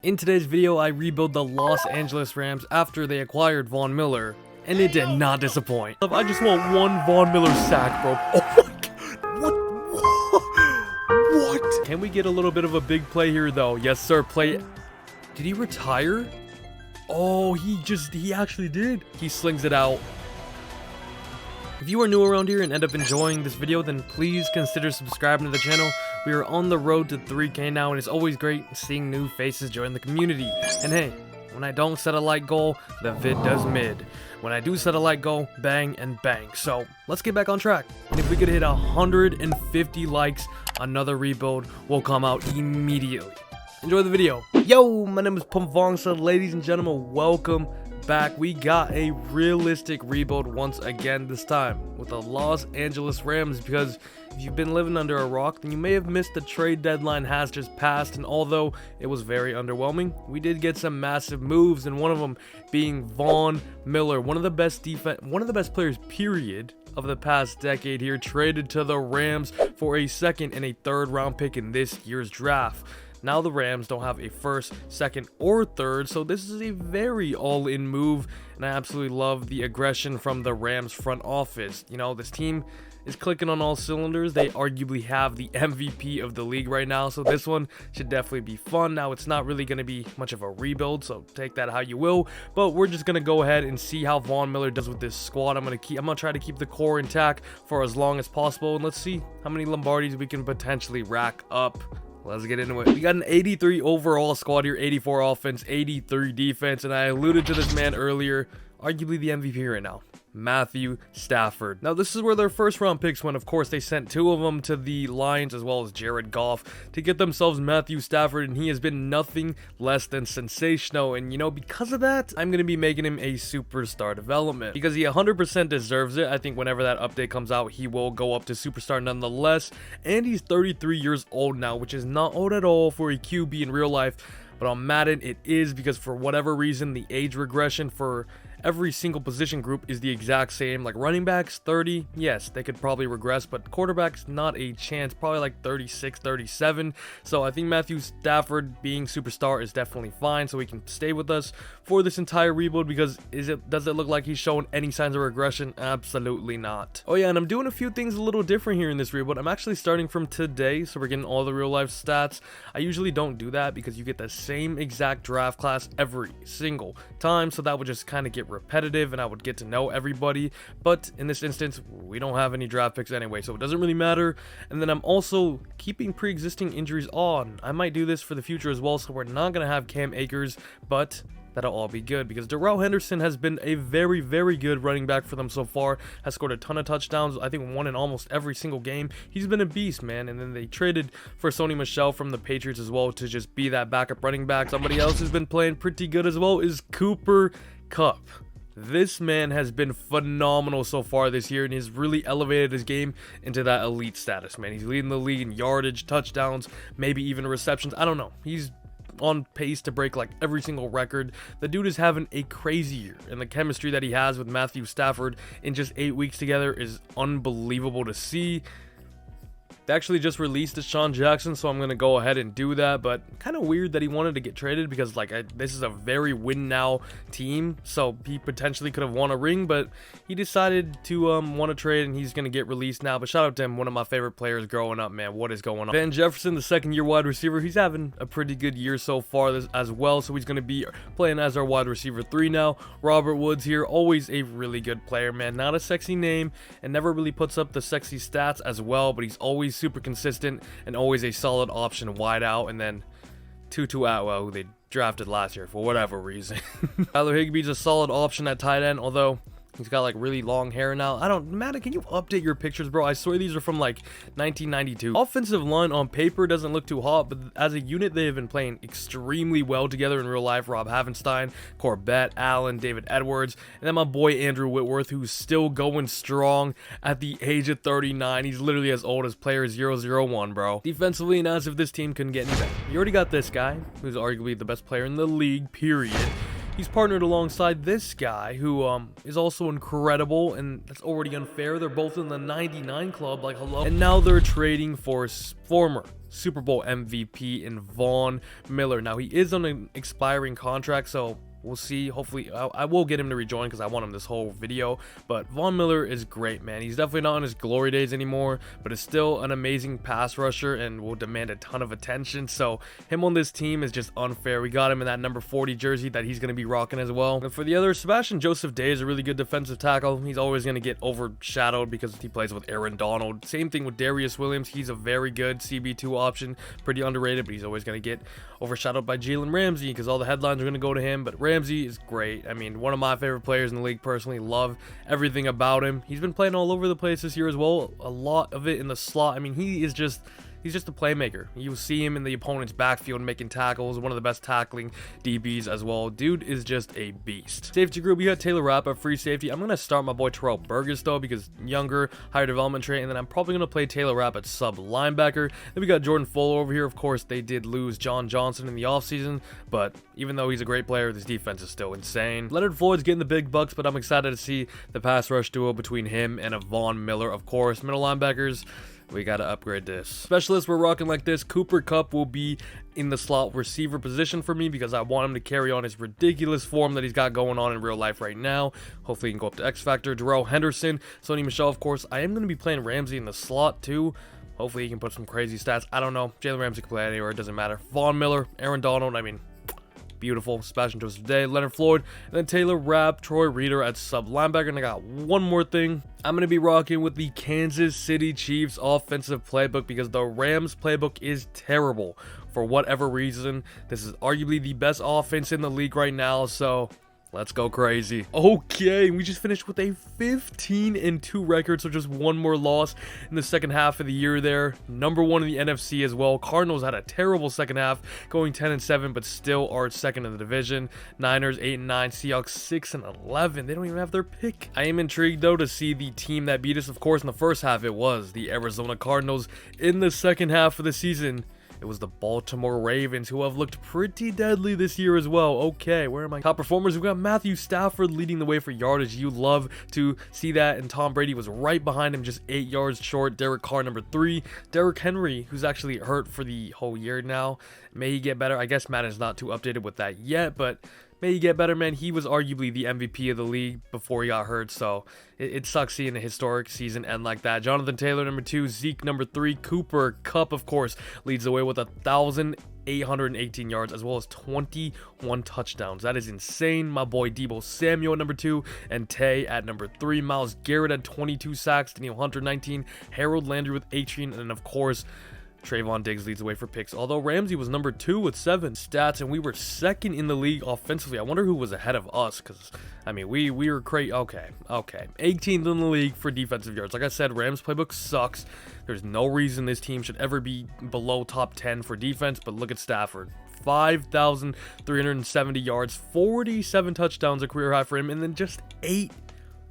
In today's video, I rebuild the Los Angeles Rams after they acquired Vaughn Miller, and it did not disappoint. I just want one Vaughn Miller sack, bro. Oh my god. What? Can we get a little bit of a big play here, though? Yes, sir. Play. Did he retire? Oh, he actually did. He slings it out. If you are new around here and end up enjoying this video, then please consider subscribing to the channel. We are on the road to 3K now, and it's always great seeing new faces join the community. And hey, when I don't set a like goal, the vid does mid. When I do set a like goal, bang and bang. So let's get back on track. And if we could hit 150 likes, another rebuild will come out immediately. Enjoy the video. Yo, my name is Phomvongsa. Ladies and gentlemen, welcome back. We got a realistic rebuild once again, this time with the Los Angeles Rams, because if you've been living under a rock, then you may have missed the trade deadline has just passed, and although it was very underwhelming, we did get some massive moves, and one of them being Vaughn Miller, one of the best players period of the past decade here, traded to the Rams for a second and a third round pick in this year's draft. Now the Rams don't have a first, second, or third, so this is a very all-in move, and I absolutely love the aggression from the Rams front office. You know, this team is clicking on all cylinders. They arguably have the MVP of the league right now, so this one should definitely be fun. Now, it's not really going to be much of a rebuild, so take that how you will, but we're just going to go ahead and see how Vaughn Miller does with this squad. I'm going to try to keep the core intact for as long as possible, and let's see how many Lombardis we can potentially rack up. Let's get into it. We got an 83 overall squad here, 84 offense, 83 defense, and I alluded to this man earlier, arguably the MVP right now, Matthew Stafford. Now, this is where their first round picks went. Of course, they sent two of them to the Lions as well as Jared Goff to get themselves Matthew Stafford, and he has been nothing less than sensational. And, you know, because of that, I'm going to be making him a superstar development because he 100% deserves it. I think whenever that update comes out, he will go up to superstar nonetheless. And he's 33 years old now, which is not old at all for a QB in real life. But on Madden, it is, because for whatever reason, the age regression for every single position group is the exact same. Like running backs, 30, yes, they could probably regress, but quarterbacks, not a chance, probably like 36, 37. So I think Matthew Stafford being superstar is definitely fine, so he can stay with us for this entire rebuild, because does it look like he's showing any signs of regression? Absolutely not. Oh yeah, and I'm doing a few things a little different here in this rebuild. I'm actually starting from today, so we're getting all the real life stats. I usually don't do that because you get the same exact draft class every single time, so that would just kind of get repetitive and I would get to know everybody. But in this instance, we don't have any draft picks anyway, so it doesn't really matter. And then I'm also keeping pre-existing injuries on. I might do this for the future as well, so we're not going to have Cam Akers, but that'll all be good because Darrell Henderson has been a very, very good running back for them so far, has scored a ton of touchdowns, I think one in almost every single game. He's been a beast, man. And then they traded for Sony Michel from the Patriots as well to just be that backup running back. Somebody else who's been playing pretty good as well is Cooper Kupp. This man has been phenomenal so far this year, and he's really elevated his game into that elite status, man. He's leading the league in yardage, touchdowns, maybe even receptions. I don't know. He's on pace to break like every single record. The dude is having a crazy year, and the chemistry that he has with Matthew Stafford in just 8 weeks together is unbelievable to see. They actually just released Deshaun Jackson, so I'm going to go ahead and do that, but kind of weird that he wanted to get traded because like this is a very win now team, so he potentially could have won a ring, but he decided to want to trade, and he's going to get released now. But shout out to him, one of my favorite players growing up, man. What is going on? Van Jefferson, the second-year wide receiver, he's having a pretty good year so far as well, so he's going to be playing as our wide receiver 3 now. Robert Woods here, always a really good player, man. Not a sexy name and never really puts up the sexy stats as well, but he's always super consistent and always a solid option wide out. And then Tutu Atwell, who they drafted last year for whatever reason. Tyler Higbee's a solid option at tight end, although he's got like really long hair now. Madden, can you update your pictures, bro? I swear these are from like 1992. Offensive line on paper doesn't look too hot, but as a unit, they have been playing extremely well together in real life. Rob Havenstein, Corbett, Allen, David Edwards, and then my boy Andrew Whitworth, who's still going strong at the age of 39. He's literally as old as player 001, bro. Defensively, and as if this team couldn't get any better. You already got this guy, who's arguably the best player in the league, period. He's partnered alongside this guy who is also incredible, and that's already unfair. They're both in the 99 club, like hello. And now they're trading for former Super Bowl MVP in Vaughn Miller. Now, he is on an expiring contract, so we'll see. Hopefully, I will get him to rejoin because I want him this whole video. But Vaughn Miller is great, man. He's definitely not in his glory days anymore, but is still an amazing pass rusher and will demand a ton of attention. So him on this team is just unfair. We got him in that number 40 jersey that he's going to be rocking as well. And for the other, Sebastian Joseph Day is a really good defensive tackle. He's always going to get overshadowed because he plays with Aaron Donald. Same thing with Darius Williams. He's a very good CB2 option. Pretty underrated, but he's always going to get overshadowed by JALEN Ramsey because all the headlines are going to go to him. But Ramsey is great. I mean, one of my favorite players in the league personally. Love everything about him. He's been playing all over the place this year as well. A lot of it in the slot. I mean, he's just a playmaker. You see him in the opponent's backfield making tackles. One of the best tackling DBs as well. Dude is just a beast. Safety group, we got Taylor Rapp at free safety. I'm going to start my boy Terrell Burgess though because younger, higher development trait. And then I'm probably going to play Taylor Rapp at sub linebacker. Then we got Jordan Fuller over here. Of course, they did lose John Johnson in the offseason. But even though he's a great player, this defense is still insane. Leonard Floyd's getting the big bucks, but I'm excited to see the pass rush duo between him and a Vaughn Miller. Of course, middle linebackers, we got to upgrade this. Specialists, we're rocking like this. Cooper Kupp will be in the slot receiver position for me because I want him to carry on his ridiculous form that he's got going on in real life right now. Hopefully he can go up to X Factor. Darrell Henderson, Sony Michel, of course. I am going to be playing Ramsey in the slot too. Hopefully he can put some crazy stats. I don't know. Jalen Ramsey can play anywhere. It doesn't matter. Vaughn Miller, Aaron Donald. I mean, beautiful. Sebastian Joseph Day, Leonard Floyd, and then Taylor Rapp, Troy Reader at sub linebacker. And I got one more thing. I'm going to be rocking with the Kansas City Chiefs offensive playbook because the Rams playbook is terrible for whatever reason. This is arguably the best offense in the league right now, so let's go crazy. Okay, we just finished with a 15-2 record, so just one more loss in the second half of the year there. Number one in the NFC as well. Cardinals had a terrible second half, going 10-7, but still are second in the division. Niners 8-9, Seahawks 6-11. They don't even have their pick. I am intrigued though to see the team that beat us. Of course, in the first half it was the Arizona Cardinals. In the second half of the season, it was the Baltimore Ravens, who have looked pretty deadly this year as well. Okay, where are my top performers? We've got Matthew Stafford leading the way for yardage. You love to see that. And Tom Brady was right behind him, just 8 yards short. Derek Carr, number 3. Derrick Henry, who's actually hurt for the whole year now. May he get better? I guess Madden's not too updated with that yet, but may he get better, man. He was arguably the MVP of the league before he got hurt, so it sucks seeing a historic season end like that. Jonathan Taylor, number 2. Zeke, number 3. Cooper Kupp, of course, leads the way with 1,818 yards as well as 21 touchdowns. That is insane. My boy Deebo Samuel at number 2 and Tay at number 3. Myles Garrett at 22 sacks. Daniel Hunter 19. Harold Landry with 18, and of course Trayvon Diggs leads the way for picks, although Ramsey was number 2 with 7 stats, and we were second in the league offensively. I wonder who was ahead of us, because, I mean, we were crazy. Okay. 18th in the league for defensive yards. Like I said, Rams playbook sucks. There's no reason this team should ever be below top 10 for defense, but look at Stafford. 5,370 yards, 47 touchdowns, a career high for him, and then just 8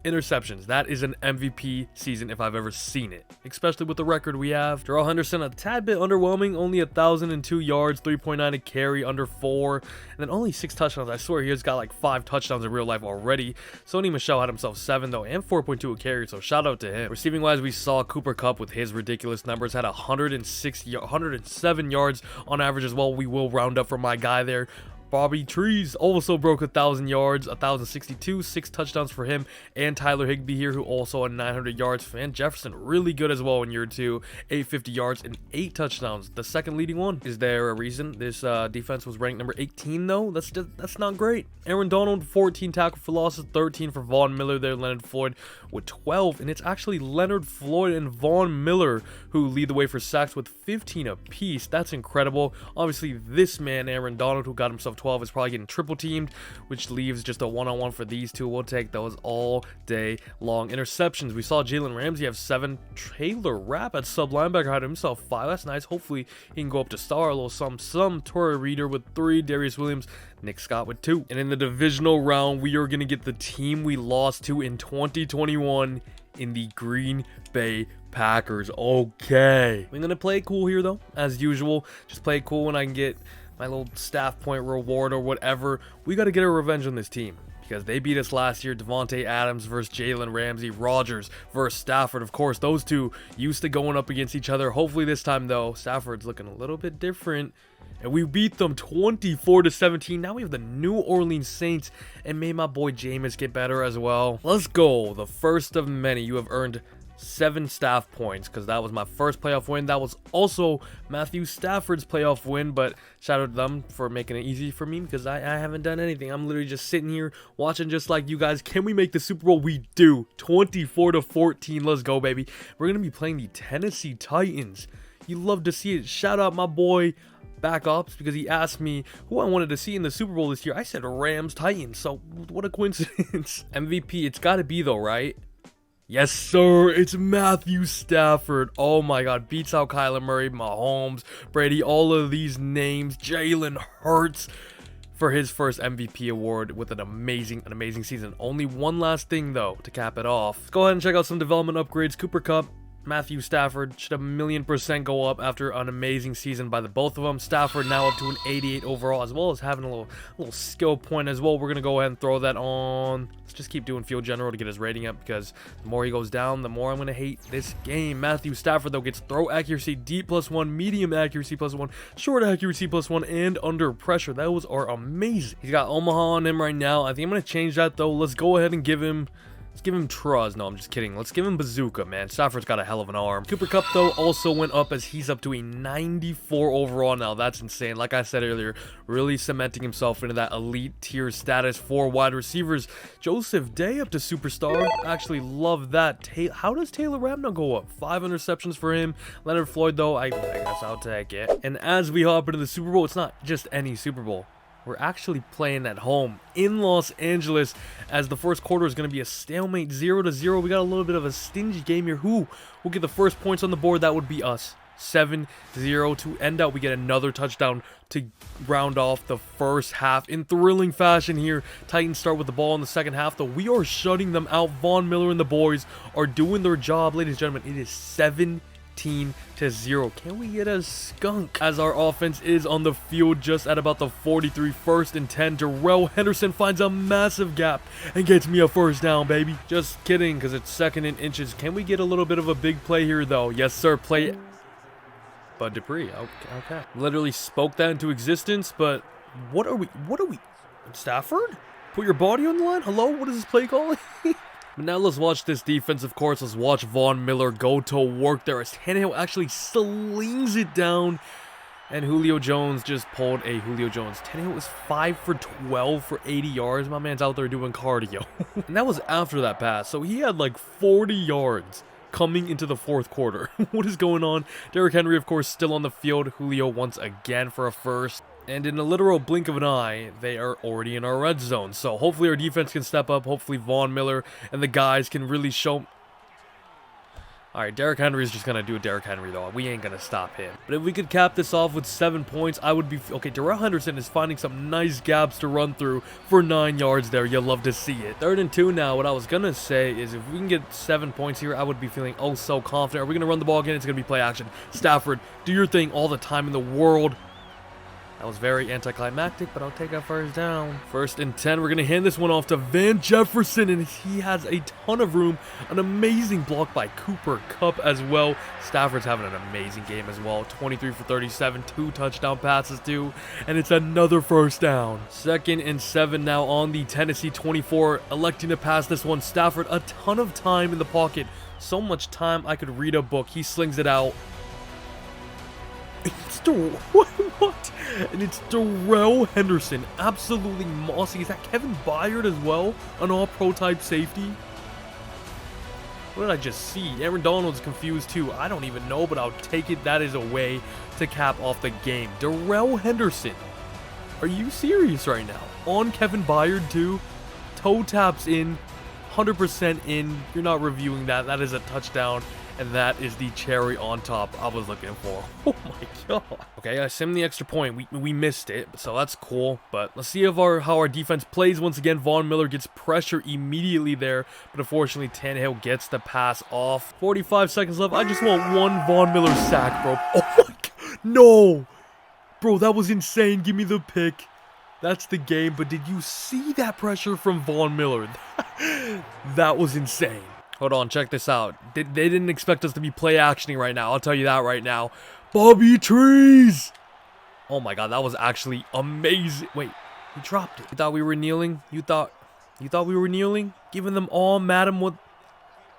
interceptions. That is an MVP season if I've ever seen it, especially with the record we have. Darrell Henderson, a tad bit underwhelming, only 1,002 yards, 3.9 a carry, under 4, and then only 6 touchdowns. I swear he's got like 5 touchdowns in real life already. Sony Michel had himself 7 though, and 4.2 a carry, so shout out to him. Receiving wise, we saw Cooper Kupp with his ridiculous numbers, had 107 yards on average as well. We will round up for my guy there. Bobby Trees also broke 1,000 yards, 1,062, 6 touchdowns for him, and Tyler Higbee here, who also had 900 yards. Van Jefferson, really good as well in year 2, 850 yards and 8 touchdowns, the second leading one. Is there a reason this defense was ranked number 18 though? That's not great. Aaron Donald, 14 tackle for losses, 13 for Vaughn Miller there. Leonard Floyd with 12, and it's actually Leonard Floyd and Vaughn Miller who lead the way for sacks with 15 apiece. That's incredible. Obviously, this man, Aaron Donald, who got himself 12, is probably getting triple teamed, which leaves just a one-on-one for these two. We'll take those all day long. Interceptions, we saw Jalen Ramsey have 7. Taylor Rapp at sub linebacker had himself 5. That's nice. Hopefully he can go up to star a little some. Torrey Reader with 3. Darius Williams, Nick Scott with 2. And in the divisional round, we are going to get the team we lost to in 2021 in the Green Bay Packers. Okay, we're going to play it cool here though, as usual. Just play it cool when I can get my little staff point reward or whatever. We got to get our revenge on this team, because they beat us last year. Devontae Adams versus Jalen Ramsey, Rodgers versus Stafford. Of course, those two used to going up against each other. Hopefully this time, though, Stafford's looking a little bit different. And we beat them 24-17. Now we have the New Orleans Saints and made my boy Jameis get better as well. Let's go. The first of many. You have earned 7 staff points because that was my first playoff win. That was also Matthew Stafford's playoff win, but shout out to them for making it easy for me because I haven't done anything. I'm literally just sitting here watching just like you guys. Can we make the Super Bowl? We do. 24-14. Let's go, baby. We're going to be playing the Tennessee Titans. You love to see it. Shout out my boy Back Ops because he asked me who I wanted to see in the Super Bowl this year. I said Rams Titans, so what a coincidence. MVP, it's got to be though, right? Yes, sir. It's Matthew Stafford. Oh my God, beats out Kyler Murray, Mahomes, Brady, all of these names. Jalen Hurts for his first MVP award with an amazing season. Only one last thing though to cap it off. Let's go ahead and check out some development upgrades. Cooper Kupp, Matthew Stafford should 1,000,000% go up after an amazing season by the both of them. Stafford now up to an 88 overall, as well as having a little skill point as well. We're gonna go ahead and throw that on. Let's just keep doing field general to get his rating up because the more he goes down, the more I'm gonna hate this game. Matthew Stafford though gets throw accuracy deep +1, medium accuracy +1, short accuracy +1, and under pressure. Those are amazing. He's got Omaha on him right now. I think I'm gonna change that though. Let's go ahead and give him Truz. No, I'm just kidding. Let's give him Bazooka, man. Stafford's got a hell of an arm. Cooper Kupp, though, also went up as he's up to a 94 overall now. That's insane. Like I said earlier, really cementing himself into that elite tier status for wide receivers. Joseph Day up to superstar. Actually love that. How does Taylor Rapp go up? 5 interceptions for him. Leonard Floyd, though, I guess I'll take it. And as we hop into the Super Bowl, it's not just any Super Bowl. We're actually playing at home in Los Angeles as the first quarter is going to be a stalemate 0-0. We got a little bit of a stingy game here. Who will get the first points on the board? That would be us. 7-0 to end out. We get another touchdown to round off the first half in thrilling fashion here. Titans start with the ball in the second half, though. We are shutting them out. Vaughn Miller and the boys are doing their job. Ladies and gentlemen, it is 17-0. Can we get a skunk? As our offense is on the field just at about the 43, 1st and 10. Darrell Henderson finds a massive gap and gets me a first down, baby. Just kidding, because it's 2nd and inches. Can we get a little bit of a big play here, though? Yes, sir. Play Bud Dupree. Okay. Literally spoke that into existence, but what are we? Stafford? Put your body on the line? Hello? What is this play calling? But now let's watch this defense, of course. Let's watch Vaughn Miller go to work there as Tannehill actually slings it down. And Julio Jones just pulled a Julio Jones. Tannehill was 5 for 12 for 80 yards. My man's out there doing cardio. And that was after that pass. So he had like 40 yards coming into the 4th quarter. What is going on? Derrick Henry, of course, still on the field. Julio once again for a first. And in a literal blink of an eye, they are already in our red zone. So hopefully our defense can step up. Hopefully Vaughn Miller and the guys can really show. All right, Derrick Henry is just going to do a Derrick Henry, though. We ain't going to stop him. But if we could cap this off with 7 points, I would be... Okay, Darrell Henderson is finding some nice gaps to run through for 9 yards there. You'll love to see it. 3rd and 2 now. What I was going to say is if we can get 7 points here, I would be feeling oh so confident. Are we going to run the ball again? It's going to be play action. Stafford, do your thing all the time in the world. That was very anticlimactic, but I'll take a first down. 1st and 10. We're going to hand this one off to Van Jefferson, and he has a ton of room. An amazing block by Cooper Kupp as well. Stafford's having an amazing game as well. 23 for 37, 2 touchdown passes too, and it's another first down. 2nd and 7 now on the Tennessee 24, electing to pass this one. Stafford, a ton of time in the pocket. So much time I could read a book. He slings it out. It's what? And it's Darrell Henderson. Absolutely mossy. Is that Kevin Byard as well? An all-pro type safety? What did I just see? Aaron Donald's confused too. I don't even know, but I'll take it. That is a way to cap off the game. Darrell Henderson. Are you serious right now? On Kevin Byard too? Toe taps in. 100% in. You're not reviewing that. That is a touchdown. And that is the cherry on top I was looking for. Oh my god. Okay, I simmed the extra point. We missed it, so that's cool. But let's see how our defense plays once again. Vaughn Miller gets pressure immediately there. But unfortunately, Tannehill gets the pass off. 45 seconds left. I just want one Vaughn Miller sack, bro. Oh my god. No. Bro, that was insane. Give me the pick. That's the game. But did you see that pressure from Vaughn Miller? That was insane. Hold on, check this out. They didn't expect us to be play actioning right now. I'll tell you that right now. Bobby Trees! Oh my god, that was actually amazing. Wait, he dropped it. You thought we were kneeling? You thought we were kneeling? Giving them all Madden what?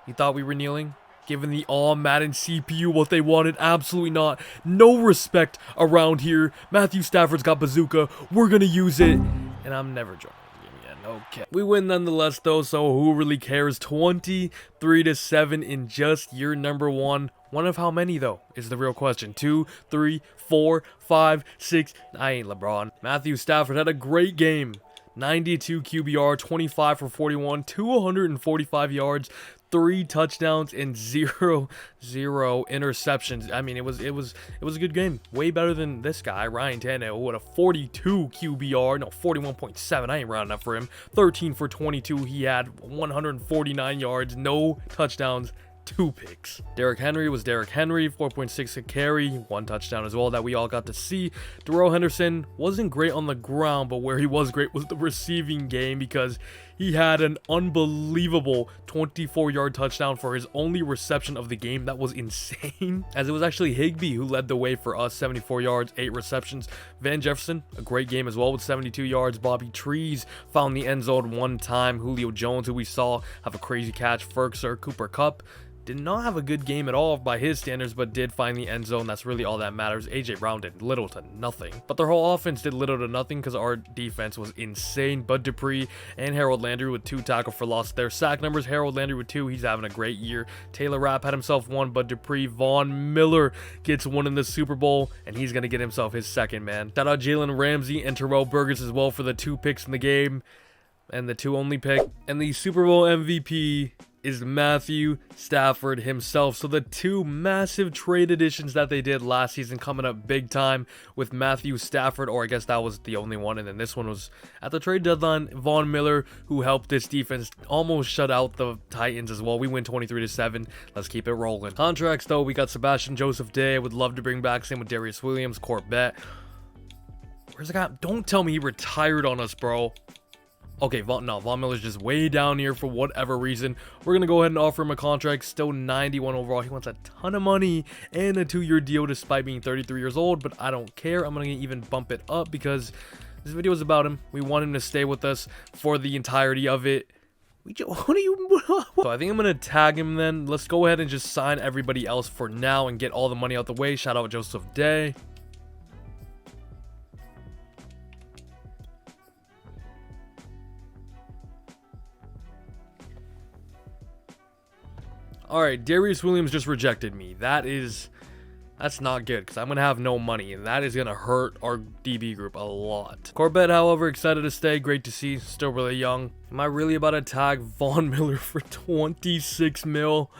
You thought we were kneeling? Giving the all Madden CPU what they wanted? Absolutely not. No respect around here. Matthew Stafford's got bazooka. We're gonna use it. And I'm never joining. Okay. We win nonetheless though, so who really cares? 23-7 in just year number 1. One of how many though is the real question. 2, 3, 4, 5, 6. I ain't LeBron. Matthew Stafford had a great game. 92 QBR, 25 for 41, 245 yards, 3 touchdowns, and 0 interceptions. I mean, it was a good game. Way better than this guy, Ryan Tannehill, with a 42 QBR. No, 41.7. I ain't rounding up for him. 13 for 22. He had 149 yards, no touchdowns, 2 picks. Derrick Henry was Derrick Henry, 4.6 a carry, 1 touchdown as well that we all got to see. Darrell Henderson wasn't great on the ground, but where he was great was the receiving game because he had an unbelievable 24-yard touchdown for his only reception of the game. That was insane, as it was actually Higbee who led the way for us, 74 yards, 8 receptions. Van Jefferson, a great game as well with 72 yards. Bobby Trees found the end zone 1 time. Julio Jones, who we saw have a crazy catch. Ferguson, Cooper Kupp did not have a good game at all by his standards, but did find the end zone. That's really all that matters. AJ Brown did little to nothing, but their whole offense did little to nothing because our defense was insane. Bud Dupree and Harold Landry with 2 tackle for loss. Their sack numbers, Harold Landry with 2. He's having a great year. Taylor Rapp had himself 1. Bud Dupree. Vaughn Miller gets 1 in the Super Bowl, and he's going to get himself his 2nd, man. Shout out Jalen Ramsey and Terrell Burgess as well for the 2 picks in the game, and the 2 only pick. And the Super Bowl MVP is Matthew Stafford himself. So the 2 massive trade additions that they did last season coming up big time with Matthew Stafford, or I guess that was the only one, and then this one was at the trade deadline. Vaughn Miller, who helped this defense almost shut out the Titans as well. We win 23-7. Let's keep it rolling. Contracts though, we got Sebastian Joseph Day. I would love to bring back. Same with Darius Williams, Corbett. Where's the guy? Don't tell me he retired on us, bro. Okay, Vaughn Miller's just way down here for whatever reason. We're going to go ahead and offer him a contract. Still 91 overall. He wants a ton of money and a 2-year deal despite being 33 years old, but I don't care. I'm going to even bump it up because this video is about him. We want him to stay with us for the entirety of it. What are you? So I think I'm going to tag him then. Let's go ahead and just sign everybody else for now and get all the money out the way. Shout out Joseph Day. Alright, Darius Williams just rejected me. That's not good because I'm going to have no money, and that is going to hurt our DB group a lot. Corbett, however, excited to stay. Great to see. Still really young. Am I really about to tag Vaughn Miller for 26 mil?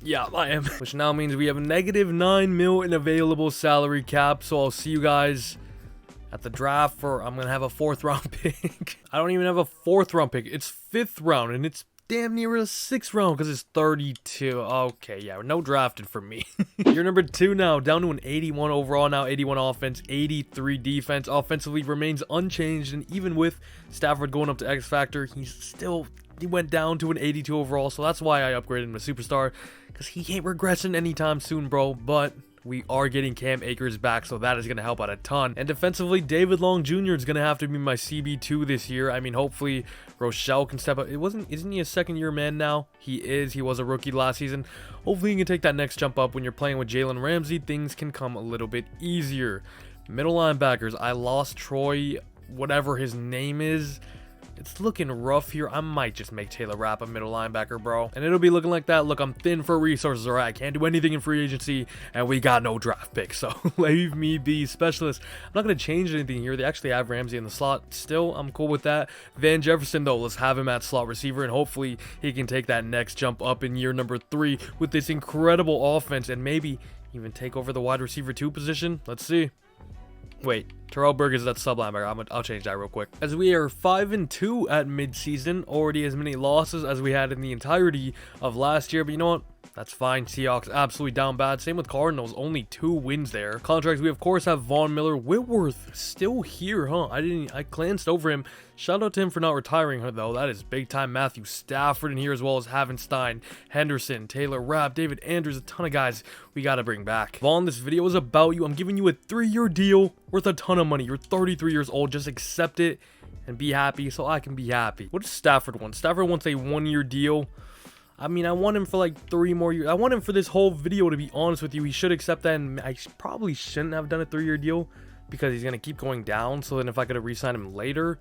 Yeah, I am. Which now means we have -9 mil in available salary cap, so I'll see you guys at the draft for, I'm going to have a 4th round pick. I don't even have a 4th round pick. It's 5th round, and it's damn near a 6th round because it's 32. Okay, yeah, no drafted for me. You're number 2 now, down to an 81 overall now, 81 offense, 83 defense. Offensively remains unchanged, and even with Stafford going up to X Factor, he went down to an 82 overall, so that's why I upgraded him to superstar, because he ain't regressing anytime soon, bro. But we are getting Cam Akers back, so that is going to help out a ton. And defensively, David Long Jr. is going to have to be my CB2 this year. I mean, hopefully Rochelle can step up. Isn't he a 2nd-year man now? He is. He was a rookie last season. Hopefully he can take that next jump up. When you're playing with Jalen Ramsey, things can come a little bit easier. Middle linebackers, I lost Troy, whatever his name is. It's looking rough here. I might just make Taylor Rapp a middle linebacker, bro. And it'll be looking like that. Look, I'm thin for resources, all right? I can't do anything in free agency, and we got no draft picks, so leave me be. Specialist, I'm not going to change anything here. They actually have Ramsey in the slot. Still, I'm cool with that. Van Jefferson, though, let's have him at slot receiver, and hopefully he can take that next jump up in year number 3 with this incredible offense and maybe even take over the wide receiver 2 position. Let's see. Wait, Terrell Burgess is that sub linebacker. I'll change that real quick. As we are 5-2 at midseason, already as many losses as we had in the entirety of last year. But you know what? That's fine. Seahawks absolutely down bad. Same with Cardinals. Only 2 wins there. Contracts, we of course have Vaughn Miller. Whitworth still here, huh? I glanced over him. Shout out to him for not retiring her though. That is big time. Matthew Stafford in here, as well as Havenstein, Henderson, Taylor Rapp, David Andrews, a ton of guys we got to bring back. Vaughn, this video is about you. I'm giving you a 3-year deal worth a ton of money. You're 33 years old. Just accept it and be happy so I can be happy. What does Stafford want? Stafford wants a 1-year deal. I mean, I want him for like 3 more years. I want him for this whole video, to be honest with you. He should accept that, and I probably shouldn't have done a 3-year deal because he's going to keep going down. So then if I could have re-signed him later,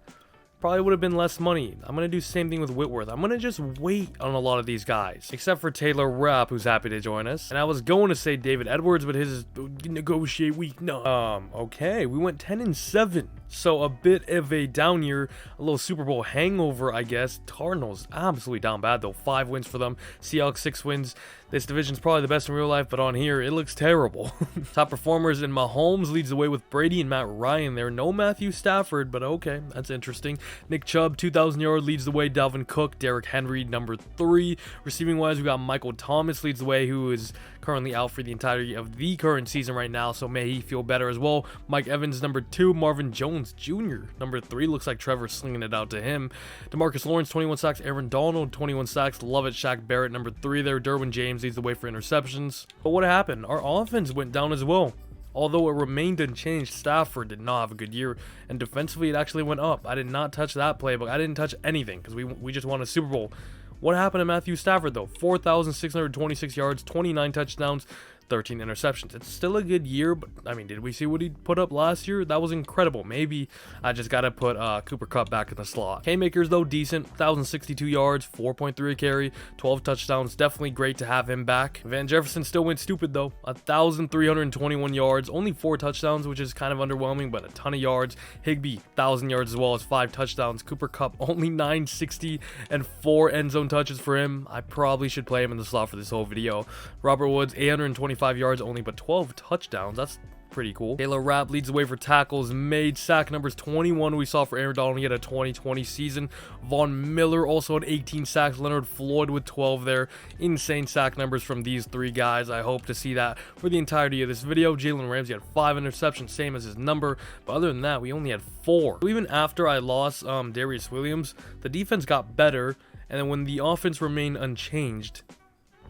probably would have been less money. I'm going to do the same thing with Whitworth. I'm going to just wait on a lot of these guys, except for Taylor Rapp, who's happy to join us. And I was going to say David Edwards, but his is negotiate week. No. Okay, we went 10-7. So a bit of a down year, a little Super Bowl hangover, I guess. Cardinals absolutely down bad though. 5 wins for them. Seahawks 6 wins. This division's probably the best in real life, but on here it looks terrible. Top performers in Mahomes leads the way with Brady and Matt Ryan there. No Matthew Stafford, but okay, that's interesting. Nick Chubb 2,000 yard leads the way. Dalvin Cook, Derrick Henry number 3. Receiving wise, we got Michael Thomas leads the way, who is currently out for the entirety of the current season right now, so may he feel better as well. Mike Evans number 2. Marvin Jones Jr. number 3. Looks like Trevor's slinging it out to him. DeMarcus Lawrence 21 sacks. Aaron Donald 21 sacks. Love it. Shaq Barrett number 3 there. Derwin James leads the way for interceptions. But what happened? Our offense went down as well. Although it remained unchanged, Stafford did not have a good year, and defensively it actually went up. I did not touch that playbook. I didn't touch anything because we just won a Super Bowl. What happened to Matthew Stafford though? 4,626 yards, 29 touchdowns, 13 interceptions. It's still a good year, but I mean, did we see what he put up last year? That was incredible. Maybe I just got to put Cooper Kupp back in the slot. K-Makers though, decent. 1,062 yards, 4.3 a carry, 12 touchdowns. Definitely great to have him back. Van Jefferson still went stupid though. 1,321 yards, only 4 touchdowns, which is kind of underwhelming, but a ton of yards. Higbee, 1,000 yards as well as 5 touchdowns. Cooper Kupp, only 960 and 4 end zone touches for him. I probably should play him in the slot for this whole video. Robert Woods, 825 yards only, but 12 touchdowns. That's pretty cool. Taylor Rapp leads the way for tackles made. Sack numbers 21 we saw for Aaron Donald. He had a 2020 season. Vaughn Miller also had 18 sacks. Leonard Floyd with 12 there. Insane sack numbers from these 3 guys. I hope to see that for the entirety of this video. Jalen Ramsey had 5 interceptions, same as his number, but other than that we only had 4. So even after I lost Darius Williams, the defense got better, and then when the offense remained unchanged,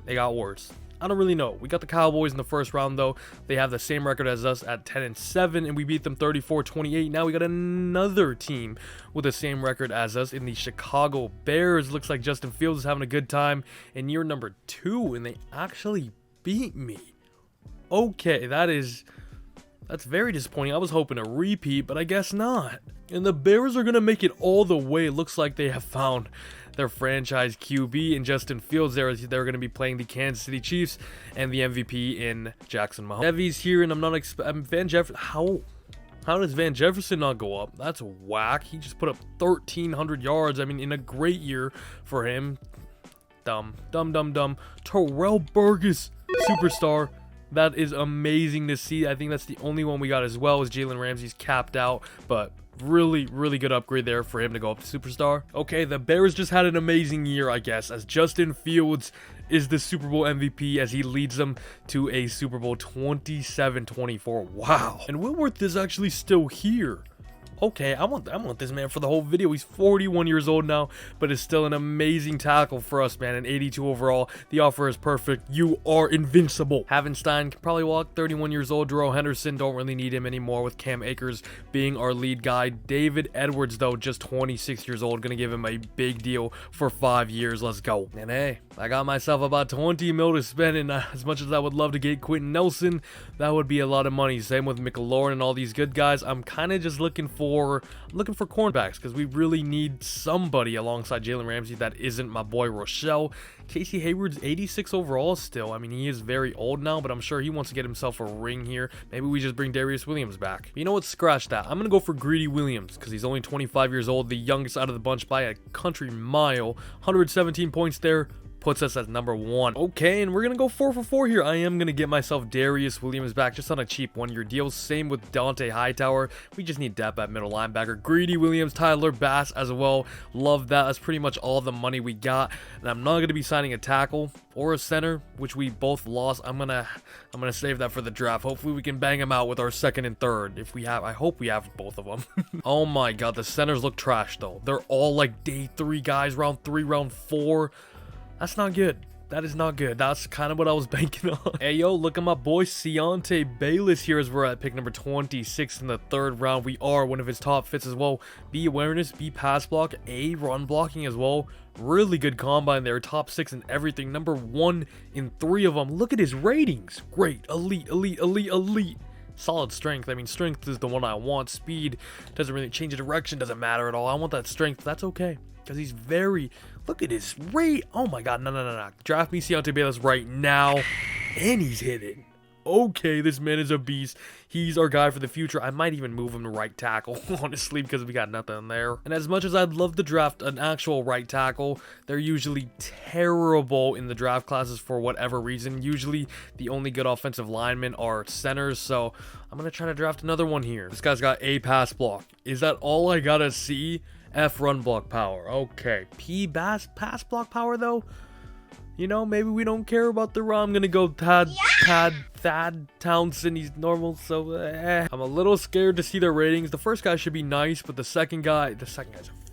they got worse. I don't really know. We got the Cowboys in the first round though. They have the same record as us at 10-7, and we beat them 34-28. Now we got another team with the same record as us in the Chicago Bears. Looks like Justin Fields is having a good time in year number 2, and they actually beat me. Okay, that's very disappointing. I was hoping a repeat, but I guess not. And the Bears are going to make it all the way. It looks like they have found their franchise QB in Justin Fields. They're going to be playing the Kansas City Chiefs and the MVP in Jackson Mahomes. Heavy's here, and I'm not Van Jefferson. How does Van Jefferson not go up? That's whack. He just put up 1,300 yards. I mean, in a great year for him. Dumb. Terrell Burgess, superstar. That is amazing to see. I think that's the only one we got as well, as Jalen Ramsey's capped out, but really good upgrade there for him to go up to superstar. Okay, the Bears just had an amazing year, I guess, as Justin Fields is the Super Bowl MVP as he leads them to a Super Bowl 27-24. Wow. And Whitworth is actually still here. Okay, I want this man for the whole video. He's 41 years old now, but is still an amazing tackle for us, man. An 82 overall. The offer is perfect. You are invincible. Havenstein can probably walk. 31 years old. Darrell Henderson, don't really need him anymore with Cam Akers being our lead guy. David Edwards, though, just 26 years old. Gonna give him a big deal for 5 years. Let's go. And hey, I got myself about 20 mil to spend, and as much as I would love to get Quentin Nelson, that would be a lot of money. Same with McLaurin and all these good guys. I'm kind of just looking for cornerbacks because we really need somebody alongside Jalen Ramsey that isn't my boy Rochelle. Casey Hayward's 86 overall still. I mean, he is very old now, but I'm sure he wants to get himself a ring here. Maybe we just bring Darius Williams back. You know what? Scratch that. I'm going to go for Greedy Williams because he's only 25 years old, the youngest out of the bunch by a country mile. 117 points there. puts us at number 1. Okay, and we're gonna go 4 for 4 here. I am gonna get myself Darius Williams back just on a cheap 1-year deal. Same with Dante Hightower. We just need depth at middle linebacker. Greedy Williams, Tyler Bass as well. Love that. That's pretty much all the money we got. And I'm not gonna be signing a tackle or a center, which we both lost. I'm gonna save that for the draft. Hopefully we can bang them out with our second and third. If we have, I hope we have both of them. Oh my god, the centers look trash though. They're all like day 3 guys, round 3, round 4. That's not good. That is not good. That's kind of what I was banking on. Hey, yo, look at my boy Keontae Bayless here as we're at pick number 26 in the 3rd round. We are one of his top fits as well. B awareness, B pass block, A run blocking as well. Really good combine there. Top 6 in everything. Number 1 in 3 of them. Look at his ratings. Great. Elite, elite, elite, elite. Solid strength. I mean, strength is the one I want. Speed doesn't really change the direction. Doesn't matter at all. I want that strength. That's okay. Because he's very... Look at his rate. Oh my god. No. Draft me Keontae Bayless right now. And he's hitting. Okay, this man is a beast. He's our guy for the future. I might even move him to right tackle, honestly, because we got nothing there. And as much as I'd love to draft an actual right tackle, they're usually terrible in the draft classes for whatever reason. Usually, the only good offensive linemen are centers, so I'm going to try to draft another one here. This guy's got A pass block. Is that all I got to see? F run block power. Okay. P pass block power, though? You know, maybe we don't care about the run. I'm gonna go Thad Thompson. He's normal, so I'm a little scared to see their ratings. The first guy should be nice, but the second guy's a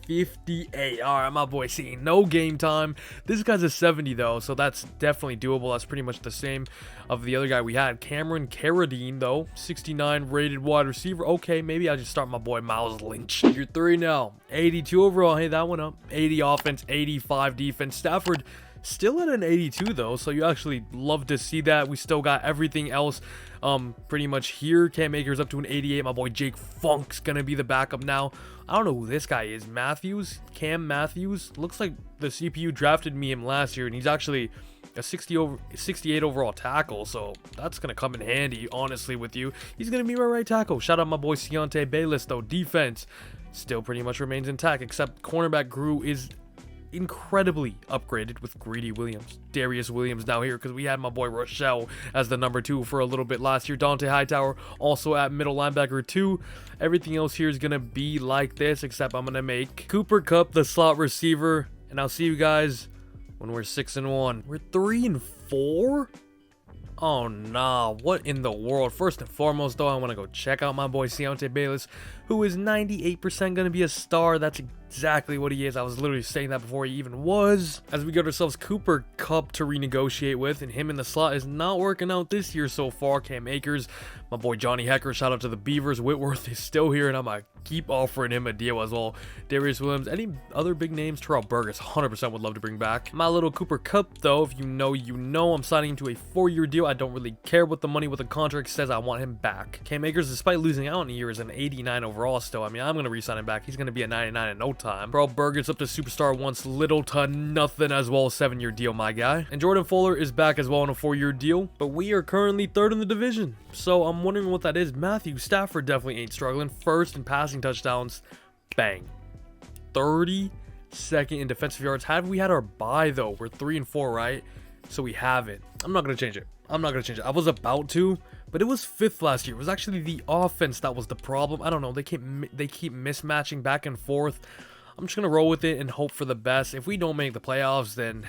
58. All right, my boy seeing no game time. This guy's a 70 though, so that's definitely doable. That's pretty much the same of the other guy we had. Cameron Carradine though, 69 rated wide receiver. Okay, maybe I'll just start my boy Miles Lynch. You're 3 now. 82 overall. Hey, that went up. 80 offense, 85 defense. Stafford still at an 82 though, so you actually love to see that. We still got everything else pretty much here. Cam Akers up to an 88. My boy Jake Funk's gonna be the backup now. I don't know who this guy is. Cam Matthews. Looks like the CPU drafted him last year, and he's actually a 68 overall tackle, so that's gonna come in handy, honestly, with you. He's gonna be my right tackle. Shout out my boy Keontae Bayless though. Defense still pretty much remains intact, except cornerback Grew is incredibly upgraded with Greedy Williams. Darius Williams now here because we had my boy Rochelle as the number 2 for a little bit last year. Dante Hightower also at middle linebacker 2. Everything else here is gonna be like this, except I'm gonna make Cooper Kupp the slot receiver, and I'll see you guys when we're 6-1. We're 3-4. Oh nah, what in the world? First and foremost though, I want to go check out my boy Keontae Bayless, who is 98% gonna be a star. That's exactly what he is. I was literally saying that before he even was. As we got ourselves Cooper Kupp to renegotiate with, and him in the slot is not working out this year so far. Cam Akers, my boy Johnny Hecker, shout out to the Beavers. Whitworth is still here, and I'm gonna keep offering him a deal as well. Darius Williams, any other big names? Terrell Burgess, 100% would love to bring back. My little Cooper Kupp though, if you know, you know. I'm signing him to a 4-year deal. I don't really care what the money with the contract says. I want him back. Cam Akers, despite losing out in a year, is an 89 overall still. I mean, I'm gonna re-sign him back. He's gonna be a 99 in no time. Terrell Burgess up to superstar, wants little to nothing as well. 7-year deal, my guy. And Jordan Fuller is back as well on a 4-year deal, but we are currently 3rd in the division, so I'm wondering what that is. Matthew Stafford definitely ain't struggling. 1st in passing touchdowns. Bang. 32nd in defensive yards. Have we had our bye though? We're 3-4, right? So we have it. I'm not gonna change it. I was about to, but it was 5th last year. It was actually the offense that was the problem. I don't know. They keep mismatching back and forth. I'm just gonna roll with it and hope for the best. If we don't make the playoffs, then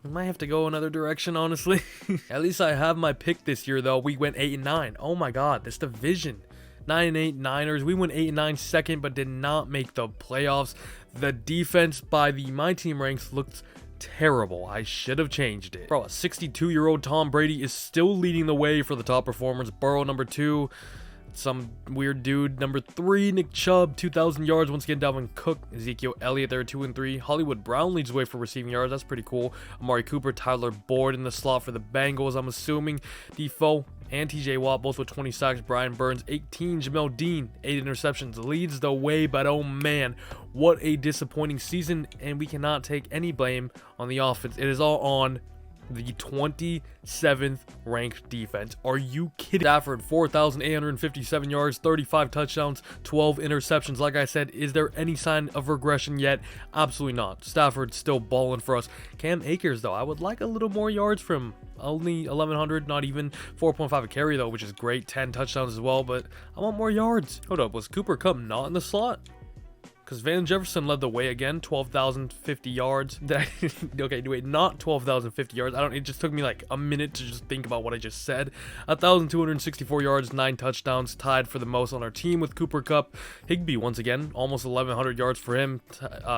we might have to go another direction, honestly. At least I have my pick this year, though. We went 8-9. Oh my god, this division. 9-8 Niners. We went 8-9 second, but did not make the playoffs. The defense by the My Team ranks looked terrible. I should have changed it. Bro, a 62-year-old Tom Brady is still leading the way for the top performers. Burrow, number 2. Some weird dude, number 3, Nick Chubb, 2,000 yards. Once again, Dalvin Cook, Ezekiel Elliott there, 2 and 3. Hollywood Brown leads the way for receiving yards. That's pretty cool. Amari Cooper, Tyler Boyd in the slot for the Bengals, I'm assuming. Defoe and TJ Watt both with 20 sacks. Brian Burns, 18. Jamel Dean, 8 interceptions. Leads the way, but oh man, what a disappointing season. And we cannot take any blame on the offense. It is all on the 27th ranked defense. Are you kidding? Stafford, 4,857 yards, 35 touchdowns, 12 interceptions. Like I said, is there any sign of regression yet? Absolutely not. Stafford's still balling for us. KayKayEs, though, I would like a little more yards from only 1,100, not even 4.5 a carry, though, which is great. 10 touchdowns as well, but I want more yards. Hold up, was Cooper Kupp not in the slot? Because Van Jefferson led the way again, 12,050 yards. Okay, wait, not 12,050 yards. It just took me like a minute to just think about what I just said. 1,264 yards, 9 touchdowns, tied for the most on our team with Cooper Kupp. Higbee, once again, almost 1,100 yards for him.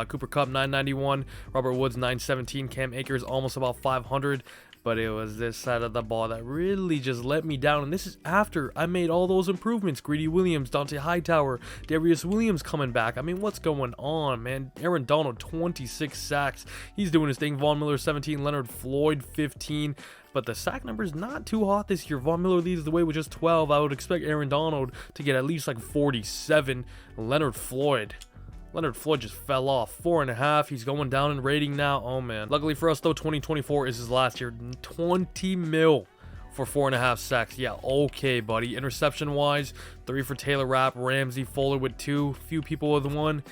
Cooper Kupp, 991. Robert Woods, 917. KayKayEs, almost about 500. But it was this side of the ball that really just let me down. And this is after I made all those improvements. Greedy Williams, Dante Hightower, Darius Williams coming back. I mean, what's going on, man? Aaron Donald, 26 sacks. He's doing his thing. Vaughn Miller, 17. Leonard Floyd, 15. But the sack number is not too hot this year. Vaughn Miller leads the way with just 12. I would expect Aaron Donald to get at least like 47. Leonard Floyd just fell off. 4.5. He's going down in rating now. Oh, man. Luckily for us, though, 2024 is his last year. 20 mil for 4.5 sacks. Yeah, okay, buddy. Interception-wise, 3 for Taylor Rapp. Ramsey, Fuller with 2. Few people with 1.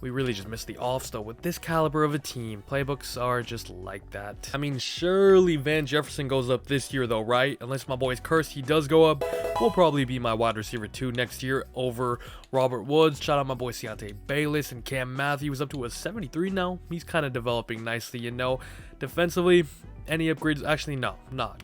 We really just missed the offs, though. With this caliber of a team, playbooks are just like that. I mean, surely Van Jefferson goes up this year, though, right? Unless my boy's cursed, he does go up. Will probably be my wide receiver 2 next year over Robert Woods. Shout out my boy Seontae Bayless and Cam Matthews up to a 73 now. He's kind of developing nicely, you know. Defensively, any upgrades? Actually, no.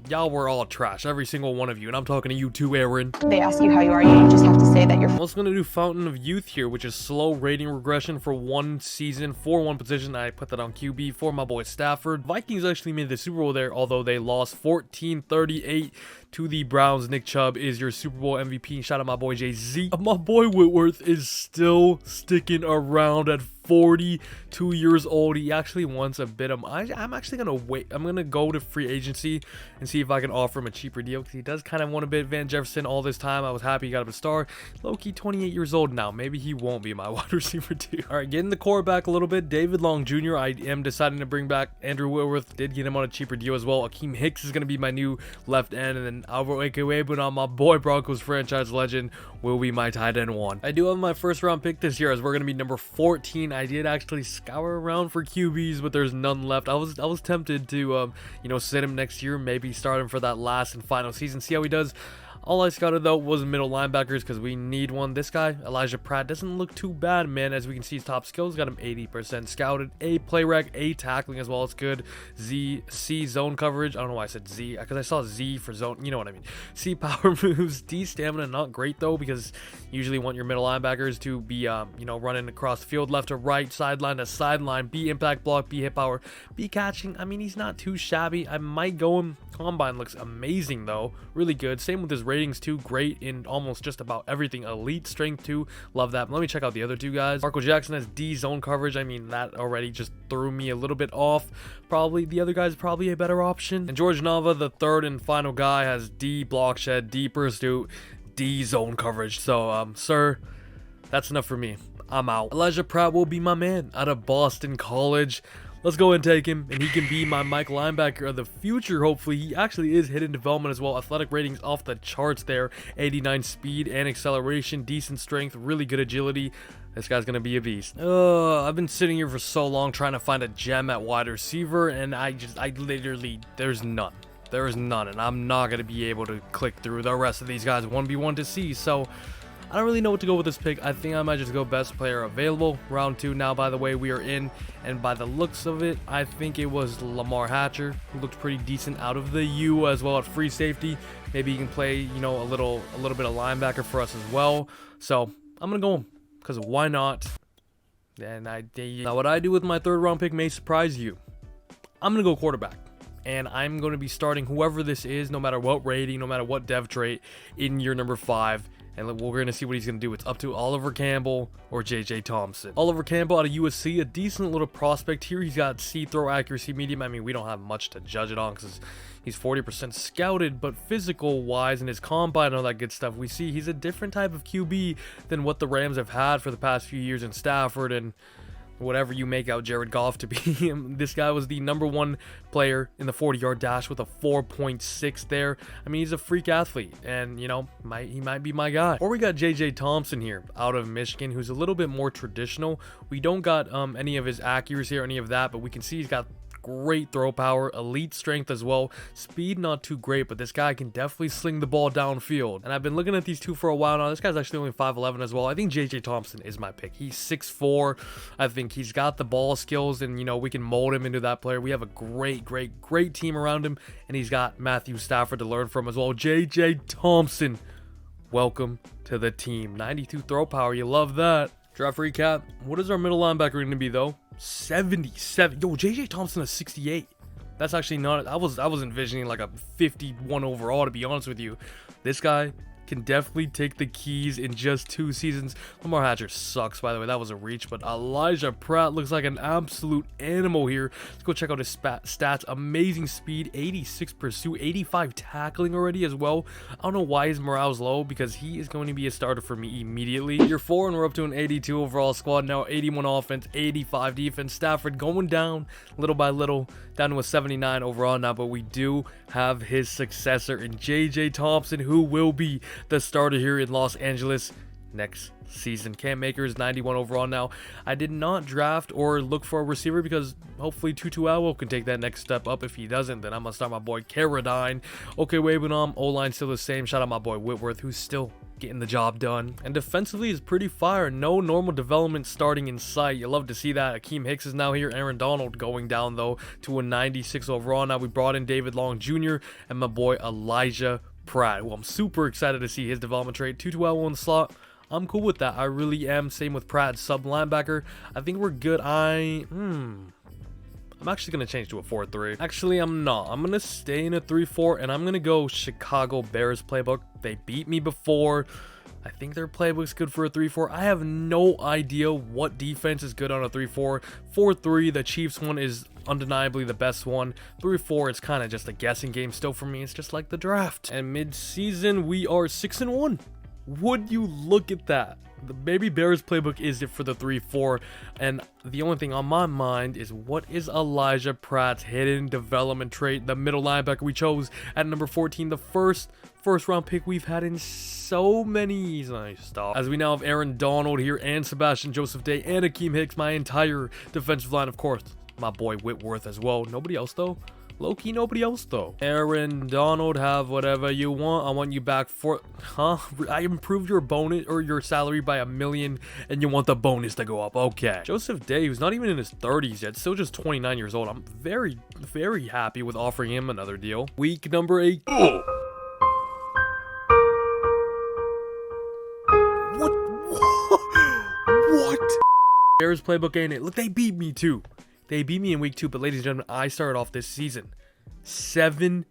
Y'all were all trash. Every single one of you. And I'm talking to you too, Aaron. They ask you how you are, you just have to say that you're... I'm also going to do Fountain of Youth here, which is slow rating regression for one season, for one position. I put that on QB for my boy Stafford. Vikings actually made the Super Bowl there, although they lost 14-38 to the Browns. Nick Chubb is your Super Bowl MVP. Shout out my boy Jay-Z. My boy Whitworth is still sticking around at 42 years old. He actually wants a bit of... I'm actually going to wait. I'm going to go to free agency and see if I can offer him a cheaper deal, because he does kind of want a bit. Van Jefferson all this time. I was happy he got up a star. Low-key 28 years old now. Maybe he won't be my wide receiver too. All right, getting the core back a little bit. David Long Jr. I am deciding to bring back. Andrew Whitworth did get him on a cheaper deal as well. Akeem Hicks is going to be my new left end, and then Alvaro AKA, but on my boy Broncos franchise legend will be my tight end 1. I do have my first round pick this year, as we're going to be number 14. I did actually scour around for QBs, but there's none left. I was tempted to you know, sit him next year, maybe start him for that last and final season, see how he does. All I scouted, though, was middle linebackers, because we need one. This guy, Elijah Pratt, doesn't look too bad, man. As we can see, his top skills got him 80% scouted. A play rec, A tackling as well. It's good. C zone coverage. I don't know why I said Z, because I saw Z for zone. You know what I mean. C power moves. D stamina, not great, though, because you usually want your middle linebackers to be, you know, running across the field, left to right, sideline to sideline. B impact block, B hit power, B catching. I mean, he's not too shabby. I might go him. Combine looks amazing, though. Really good. Same with his ratings too. Great in almost just about everything. Elite strength too. Love that. But let me check out the other two guys. Marco Jackson has D zone coverage. I mean, that already just threw me a little bit off. Probably the other guy's probably a better option. And George Nava, the third and final guy, has D block shed, D pursuit, D zone coverage. So sir, that's enough for me. I'm out. Elijah Pratt will be my man out of Boston College. Let's go and take him, and he can be my Mike linebacker of the future, hopefully. He actually is hidden development as well. Athletic ratings off the charts there. 89 speed and acceleration, decent strength, really good agility. This guy's going to be a beast. I've been sitting here for so long trying to find a gem at wide receiver, and I literally, there's none. There is none, and I'm not going to be able to click through the rest of these guys 1v1 to see, so... I don't really know what to go with this pick. I think I might just go best player available. Round 2 now, by the way, we are in. And by the looks of it, I think it was Lamar Hatcher, who looked pretty decent out of the U as well at free safety. Maybe he can play, you know, a little bit of linebacker for us as well. So I'm going to go him, because why not? And now what I do with my third round pick may surprise you. I'm going to go quarterback. And I'm going to be starting whoever this is, no matter what rating, no matter what dev trait, in year number 5. And we're going to see what he's going to do. It's up to Oliver Campbell or JJ Thompson. Oliver Campbell out of USC, a decent little prospect here. He's got C throw accuracy medium. I mean, we don't have much to judge it on because he's 40% scouted, but physical wise and his combine and all that good stuff, we see he's a different type of QB than what the Rams have had for the past few years in Stafford and whatever you make out Jared Goff to be. This guy was the #1 player in the 40-yard dash with a 4.6 there. I mean, he's a freak athlete, and you know, he might be my guy. Or we got JJ Thompson here out of Michigan, who's a little bit more traditional. We don't got any of his accuracy or any of that, but we can see he's got great throw power, elite strength as well. Speed not too great, but this guy can definitely sling the ball downfield. And I've been looking at these two for a while now. This guy's actually only 5'11 as well. I think JJ Thompson is my pick. He's 6'4. I think he's got the ball skills, and you know, we can mold him into that player. We have a great team around him, and he's got Matthew Stafford to learn from as well. JJ Thompson, welcome to the team. 92 throw power, you love that. Draft recap. What is our middle linebacker going to be though? 77. Yo, JJ Thompson is 68. That's actually not, I was envisioning like a 51 overall, to be honest with you. This guy can definitely take the keys in just 2 seasons. Lamar Hatcher sucks, by the way. That was a reach, but Elijah Pratt looks like an absolute animal here. Let's go check out his stats. Amazing speed, 86 pursuit, 85 tackling already as well. I don't know why his morale's low, because he is going to be a starter for me immediately. Year 4, and we're up to an 82 overall squad now. 81 offense, 85 defense. Stafford going down little by little, down to a 79 overall now, but we do have his successor in JJ Thompson, who will be the starter here in Los Angeles next season. Cam Akers, 91 overall now. I did not draft or look for a receiver because hopefully Tutu Atwell can take that next step up. If he doesn't, then I'm gonna start my boy Carradine. Okay, Wabenham, O-line still the same. Shout out my boy Whitworth, who's still getting the job done. And defensively is pretty fire. No normal development starting in sight. You love to see that. Akeem Hicks is now here. Aaron Donald going down though to a 96 overall. Now we brought in David Long Jr. and my boy Elijah Pratt. Well, I'm super excited to see his development trait. Tutu Atwell in the slot. I'm cool with that. I really am. Same with Pratt, sub linebacker. I think we're good. I'm actually going to change to a 4-3. Actually, I'm not. I'm going to stay in a 3-4, and I'm going to go Chicago Bears playbook. They beat me before. I think their playbook's good for a 3-4. I have no idea what defense is good on a 3-4. 4-3, the Chiefs one is undeniably the best one. 3-4, it's kind of just a guessing game still for me. It's just like the draft. And mid-season, we are 6-1. Would you look at that? The baby Bears playbook is it for the 3-4, and the only thing on my mind is what is Elijah Pratt's hidden development trait, the middle linebacker we chose at number 14, the first round pick we've had in so many. Nice stop. As we now have Aaron Donald here and Sebastian Joseph Day and Akeem Hicks, my entire defensive line, of course, my boy Whitworth as well. Nobody else though. Low-key, nobody else though. Aaron Donald, have whatever you want. I want you back for, I improved your bonus or your salary by $1 million, and you want the bonus to go up. Okay. Joseph Day, who's not even in his 30s yet, still just 29 years old. I'm very happy with offering him another deal. Week number 8. What? Bears playbook ain't it? Look, they beat me too. They beat me in week 2, but ladies and gentlemen, I started off this season 6-1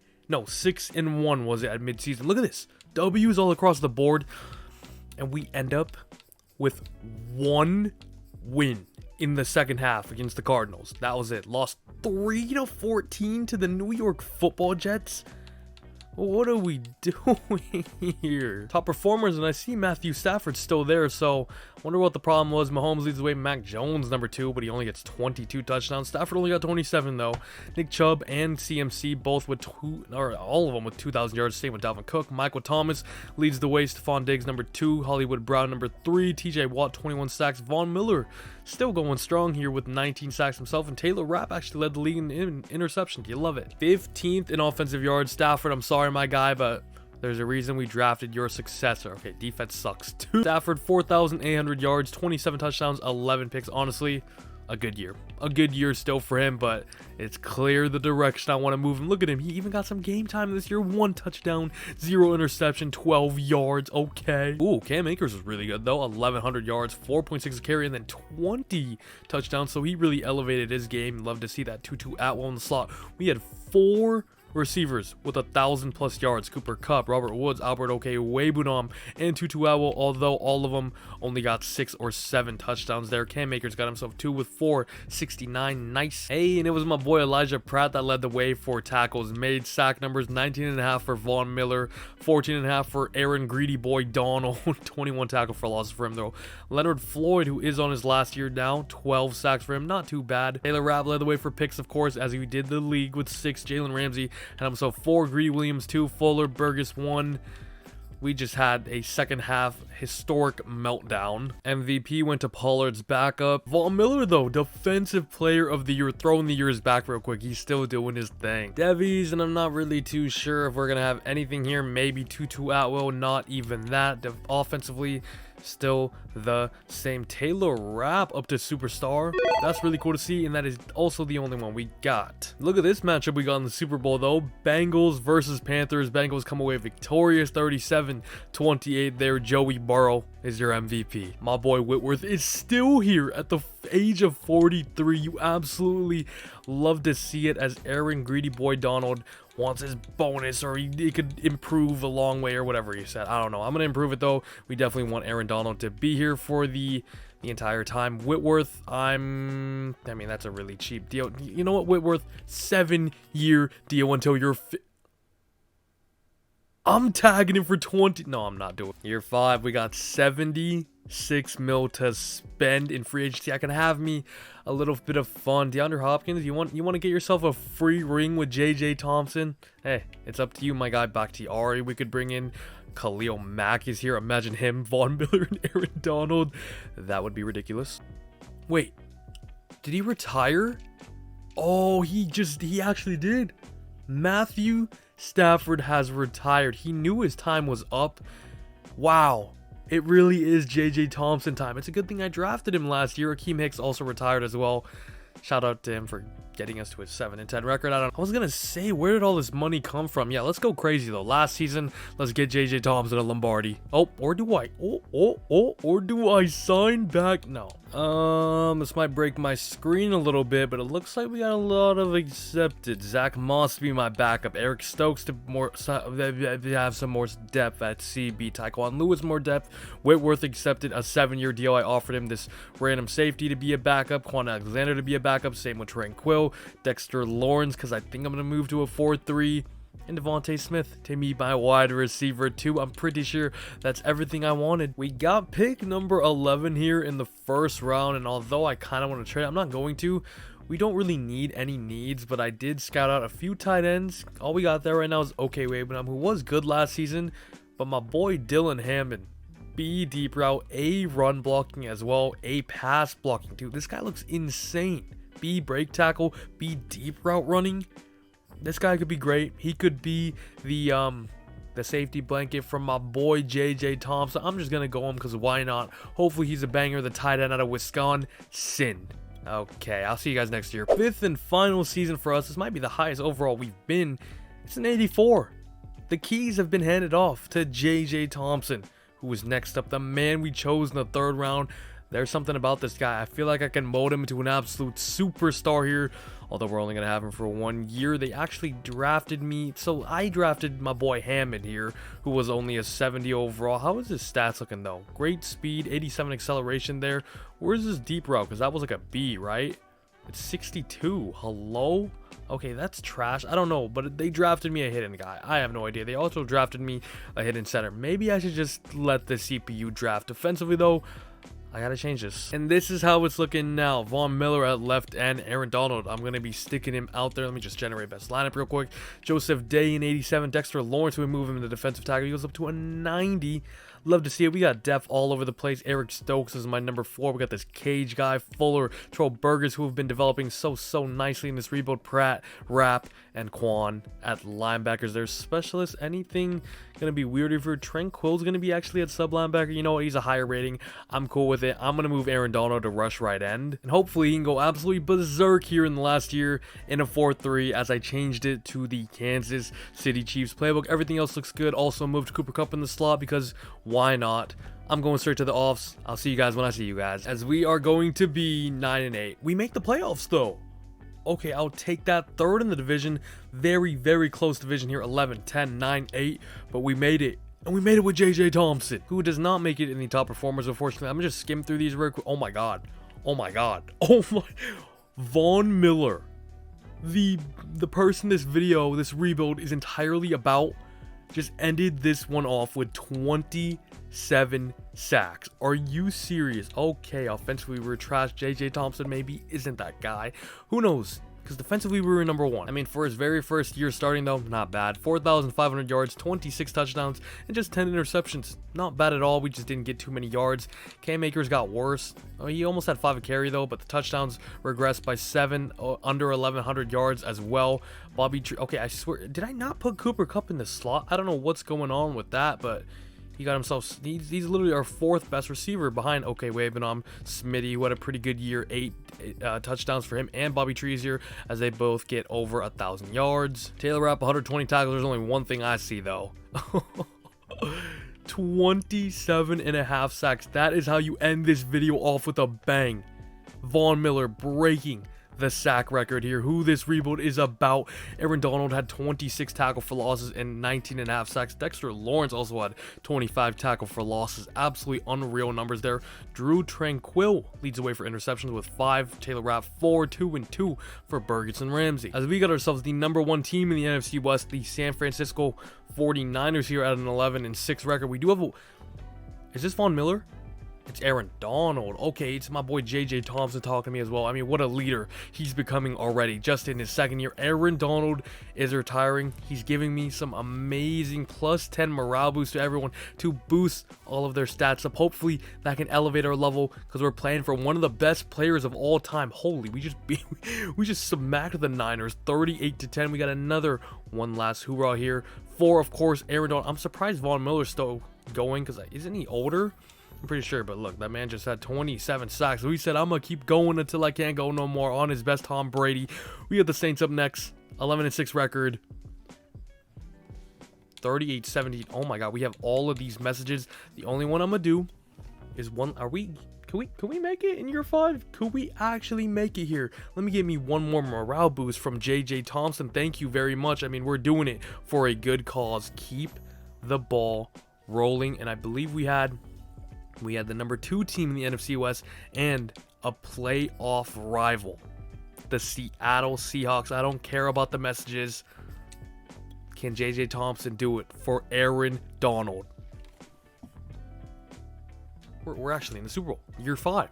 was it at midseason. Look at this. W's all across the board, and we end up with 1 win in the second half against the Cardinals. That was it. Lost 3-14 to the New York Football Jets. What are we doing here? Top performers, and I see Matthew Stafford still there, so I wonder what the problem was. Mahomes leads the way. Mac Jones, number 2, but he only gets 22 touchdowns. Stafford only got 27, though. Nick Chubb and CMC, both with all of them with 2,000 yards. Same with Dalvin Cook. Michael Thomas leads the way. Stephon Diggs, number 2. Hollywood Brown, number 3. TJ Watt, 21 sacks. Vaughn Miller still going strong here with 19 sacks himself. And Taylor Rapp actually led the league in interceptions. You love it. 15th in offensive yards. Stafford, I'm sorry, my guy, but there's a reason we drafted your successor. Okay, defense sucks too. Stafford, 4,800 yards, 27 touchdowns, 11 picks. Honestly, a good year. A good year still for him, but it's clear the direction I want to move him. Look at him. He even got some game time this year. 1 touchdown, 0 interception, 12 yards. Okay. Ooh, Cam Akers was really good, though. 1,100 yards, 4.6 carry, and then 20 touchdowns. So he really elevated his game. Love to see that. Tutu Atwell in the slot. We had 4 receivers with 1,000+ yards: Cooper Kupp, Robert Woods, Albert Okwuegbunam, and Tutu Atwell, although all of them only got 6 or 7 touchdowns there. Cam Akers got himself 2 with 469. Nice. Hey, and it was my boy Elijah Pratt that led the way for tackles made. Sack numbers: 19.5 for Vaughn Miller, 14.5 for Aaron Greedy Boy Donald. 21 tackle for losses for him though. Leonard Floyd, who is on his last year now, 12 sacks for him, not too bad. Taylor Rapp led the way for picks, of course, as he did the league with 6. Jalen Ramsey had himself 4. Greedy Williams 2. Fuller Burgess 1. We just had a second half historic meltdown. MVP went to Pollard's backup. Vaughn Miller, though, defensive player of the year, throwing the years back real quick. He's still doing his thing. Devies, and I'm not really too sure if we're going to have anything here. Maybe Tutu Atwell, not even that. Offensively, still the same. Taylor Rapp up to superstar. That's really cool to see, and that is also the only one we got. Look at this matchup we got in the Super Bowl though. Bengals versus Panthers. Bengals come away victorious, 37-28 there. Joey Burrow is your MVP. My boy Whitworth is still here at the age of 43. You absolutely love to see it, as Aaron Greedy Boy Donald wants his bonus, or he could improve a long way, or whatever he said. I don't know. I'm gonna improve it though. We definitely want Aaron Donald to be here for the entire time. Whitworth, I mean, that's a really cheap deal. You know what, Whitworth? 7-year deal until you're I'm tagging him for 20. No, I'm not doing it. Year 5, we got 76 mil to spend in free agency. I can have me a little bit of fun. DeAndre Hopkins, you want to get yourself a free ring with JJ Thompson? Hey, it's up to you, my guy. Bakhtiari, we could bring in. Khalil Mack is here. Imagine him, Vaughn Miller, and Aaron Donald. That would be ridiculous. Wait, did he retire? Oh, he actually did. Matthew Stafford has retired. He knew his time was up. Wow. It really is JJ Thompson time. It's a good thing I drafted him last year. Akeem Hicks also retired as well. Shout out to him for getting us to a 7-10 record. I was gonna say, where did all this money come from? Yeah, let's go crazy though. Last season, let's get JJ Thompson a Lombardi. Oh, or do I? Or do I sign back? No. This might break my screen a little bit, but it looks like we got a lot of accepted. Zach Moss to be my backup. Eric Stokes to have some more depth at CB. Tyquan Lewis more depth. Whitworth accepted a 7-year deal. I offered him this random safety to be a backup. Quan Alexander to be a backup. Same with Tranquil. Dexter Lawrence, because I think I'm going to move to a 4-3. And Devontae Smith to be my wide receiver 2. I'm pretty sure that's everything I wanted. We got pick number 11 here in the first round, and although I kind of want to trade, I'm not going to. We don't really need any needs, but I did scout out a few tight ends. All we got there right now is Okwuegbunam, who was good last season, but my boy Dylan Hammond, B, deep route, A, run blocking as well, A, pass blocking too. This guy looks insane. B, break tackle, B, deep route running. This guy could be great. He could be the safety blanket from my boy JJ Thompson. I'm just gonna go him because why not? Hopefully he's a banger. The tight end out of Wisconsin. Okay, I'll see you guys next year. 5th and final season for us. This might be the highest overall we've been. It's an 84. The keys have been handed off to JJ Thompson, who was next up. The man we chose in the 3rd round. There's something about this guy. I feel like I can mold him into an absolute superstar here. Although we're only going to have him for 1 year. They actually drafted me. So I drafted my boy Hammond here, who was only a 70 overall. How is his stats looking though? Great speed, 87 acceleration there. Where's his deep route? Because that was like a B, right? It's 62. Hello? Okay, that's trash. I don't know, but they drafted me a hidden guy. I have no idea. They also drafted me a hidden center. Maybe I should just let the CPU draft. Defensively though, I gotta change this. And this is how it's looking now. Vaughn Miller at left end. Aaron Donald, I'm gonna be sticking him out there. Let me just generate best lineup real quick. Joseph Day in 87. Dexter Lawrence, we move him in the defensive tackle. He goes up to a 90. Love to see it. We got depth all over the place. Eric Stokes is my number 4. We got this Cage guy, Fuller, Troll Burgers, who have been developing so nicely in this rebuild. Pratt, Rapp, and Quan at linebackers. There's specialists. Anything gonna be weirder for Tranquil's gonna be actually at sub linebacker? You know what? He's a higher rating. I'm cool with it. I'm gonna move Aaron Donald to rush right end, and hopefully he can go absolutely berserk here in the last year in a 4-3, as I changed it to the Kansas City Chiefs playbook. Everything else looks good. Also moved Cooper Kupp in the slot because why not? I'm going straight to the offs. I'll see you guys when I see you guys, as we are going to be 9-8. We make the playoffs though. Okay, I'll take that. Third in the division. Very, very close division here. 11, 10, 9, 8. But we made it. And we made it with JJ Thompson, who does not make it in the top performers, unfortunately. I'm going to just skim through these real quick. Oh, my God. Oh, my God. Oh, my. Vaughn Miller. The person this video, this rebuild is entirely about, just ended this one off with 27 sacks. Are you serious? Okay, offensively we were trash. JJ Thompson maybe isn't that guy. Who knows? Because defensively we were number one. I mean, for his very first year starting though, not bad. 4,500 yards, 26 touchdowns, and just 10 interceptions. Not bad at all. We just didn't get too many yards. K-Makers got worse. Oh, he almost had 5 a carry though, but the touchdowns regressed by 7, under 1,100 yards as well. Bobby Tree. Okay, I swear, did I not put Cooper Kupp in the slot? I don't know what's going on with that, but he got himself, he's literally our 4th best receiver behind, okay, Wavenham, Smitty, who had a pretty good year, 8 touchdowns for him, and Bobby Trees here, as they both get over 1,000 yards. Taylor Rapp, 120 tackles. There's only one thing I see, though. 27.5 sacks. That is how you end this video off with a bang. Vaughn Miller breaking the sack record here. Who this rebuild is about. Aaron Donald had 26 tackle for losses and 19.5 sacks. Dexter Lawrence also had 25 tackle for losses. Absolutely unreal numbers there. Drew Tranquil leads away for interceptions with 5. Taylor Rapp 4, 2 and 2 for Burgess and Ramsey. As we got ourselves the #1 team in the NFC West, the San Francisco 49ers here at an 11-6 record. We do have a... Is this Vaughn Miller? It's Aaron Donald. Okay, it's my boy JJ Thompson talking to me as well. I mean, what a leader he's becoming already just in his 2nd year. Aaron Donald is retiring. He's giving me some amazing +10 morale boost to everyone to boost all of their stats up. Hopefully that can elevate our level, because we're playing for one of the best players of all time. Holy, we just smacked the Niners 38-10. We got another one last hoorah here for, of course, Aaron Donald. I'm surprised Vaughn Miller's still going, because isn't he older? I'm pretty sure, but look, that man just had 27 sacks. So he said, I'm going to keep going until I can't go no more, on his best Tom Brady. We got the Saints up next. 11-6 record. 38-17. Oh my God, we have all of these messages. The only one I'm going to do is one. Can we make it in year 5? Could we actually make it here? Let me get me one more morale boost from JJ Thompson. Thank you very much. I mean, we're doing it for a good cause. Keep the ball rolling. And I believe we had the #2 team in the NFC West and a playoff rival, the Seattle Seahawks. I don't care about the messages. Can JJ Thompson do it for Aaron Donald? We're actually in the Super Bowl, year 5.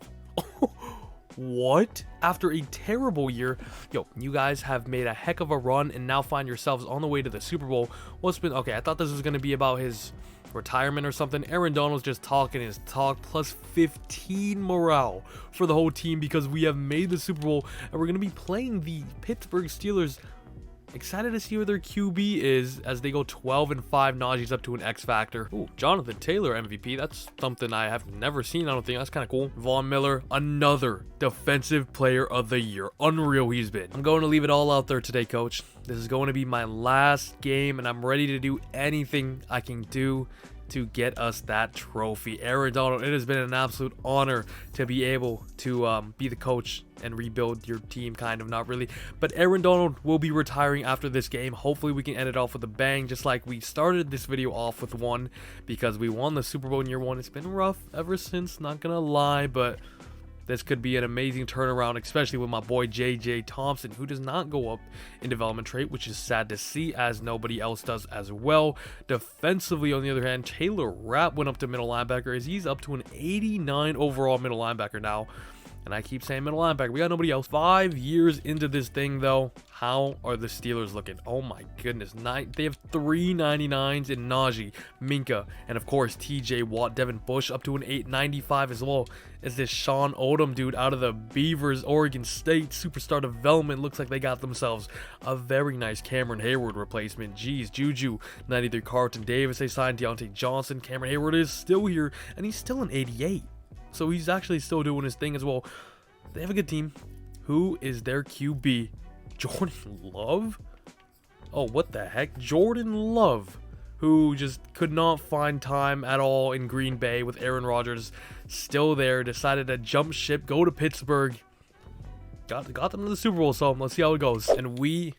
What? After a terrible year, yo, you guys have made a heck of a run and now find yourselves on the way to the Super Bowl. What's been, okay, I thought this was going to be about his retirement or something. Aaron Donald's just talking his talk, +15 morale for the whole team, because we have made the Super Bowl and we're going to be playing the Pittsburgh Steelers. Excited to see where their QB is as they go 12-5. Najee's up to an X factor. Ooh, Jonathan Taylor MVP. That's something I have never seen. I don't think that's kind of cool. Vaughn Miller, another defensive player of the year. Unreal he's been. I'm going to leave it all out there today, coach. This is going to be my last game, and I'm ready to do anything I can do to get us that trophy. Aaron Donald, it has been an absolute honor to be able to be the coach and rebuild your team, kind of, not really. But Aaron Donald will be retiring after this game. Hopefully we can end it off with a bang, just like we started this video off with one, because we won the Super Bowl in year 1. It's been rough ever since, not gonna lie, but this could be an amazing turnaround, especially with my boy JJ Thompson, who does not go up in development trait, which is sad to see, as nobody else does as well. Defensively, on the other hand, Taylor Rapp went up to middle linebacker, as he's up to an 89 overall middle linebacker now. And I keep saying middle linebacker. We got nobody else. 5 years into this thing, though. How are the Steelers looking? Oh, my goodness. They have 3 99s in Najee, Minka, and, of course, TJ Watt. Devin Bush up to an 895 as well as this Sean Odom dude out of the Beavers, Oregon State. Superstar development. Looks like they got themselves a very nice Cameron Hayward replacement. Jeez, Juju, 93. Carlton Davis. They signed Deontay Johnson. Cameron Hayward is still here, and he's still an 88. So he's actually still doing his thing as well. They have a good team. Who is their QB? Jordan Love? Oh, what the heck? Jordan Love, who just could not find time at all in Green Bay with Aaron Rodgers still there. Decided to jump ship, go to Pittsburgh. got them to the Super Bowl, so let's see how it goes. And we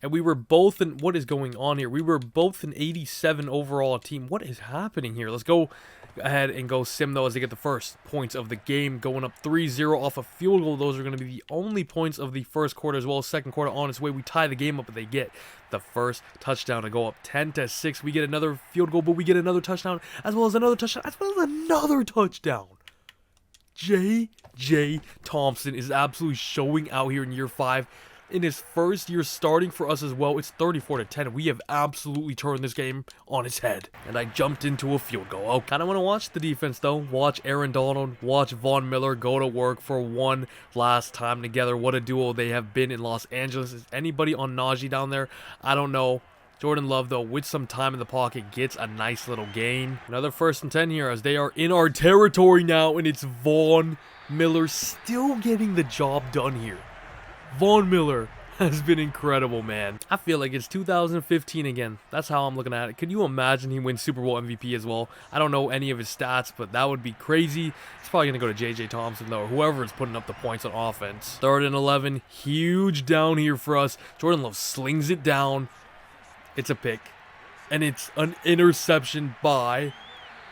were both in, what is going on here? We were both an 87 overall team. What is happening here? Let's go ahead and go sim, though, as they get the first points of the game, going up 3-0 off a field goal. Those are going to be the only points of the first quarter, as well as second quarter on its way. We tie the game up, but they get the first touchdown to go up 10-6. We get another field goal, but we get another touchdown, as well as another touchdown, as well as another touchdown. J.J. Thompson is absolutely showing out here in year 5. In his first year starting for us as well. It's 34-10. We have absolutely turned this game on its head. And I jumped into a field goal. I kind of want to watch the defense, though. Watch Aaron Donald, watch Vaughn Miller go to work for one last time together. What a duo they have been in Los Angeles. Is anybody on Najee down there? I don't know. Jordan Love, though, with some time in the pocket, gets a nice little gain. Another 1st and 10 here, as they are in our territory now, and it's Vaughn Miller still getting the job done here. Vaughn Miller has been incredible, man. I feel like it's 2015 again. That's how I'm looking at it. Could you imagine he wins Super Bowl MVP as well? I don't know any of his stats, but that would be crazy. It's probably going to go to J.J. Thompson, though, or whoever is putting up the points on offense. 3rd and 11. Huge down here for us. Jordan Love slings it down. It's a pick. And it's an interception by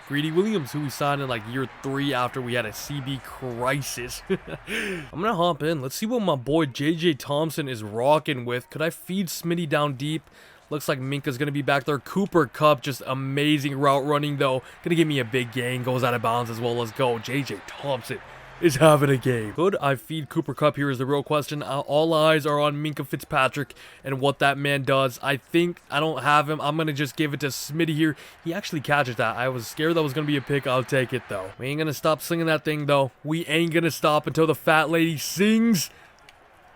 Greedy Williams, who we signed in like year 3 after we had a CB crisis. I'm gonna hop in. Let's see what my boy J.J. Thompson is rocking with. Could I feed Smitty down deep? Looks like Minka's gonna be back there. Cooper Kupp, just amazing route running, though. Gonna give me a big gain. Goes out of bounds as well. Let's go. J.J. Thompson is having a game. Could I feed Cooper Kupp here is the real question. All eyes are on Minkah Fitzpatrick and what that man does. I think I don't have him. I'm going to just give it to Smitty here. He actually catches that. I was scared that was going to be a pick. I'll take it, though. We ain't going to stop singing that thing, though. We ain't going to stop until the fat lady sings.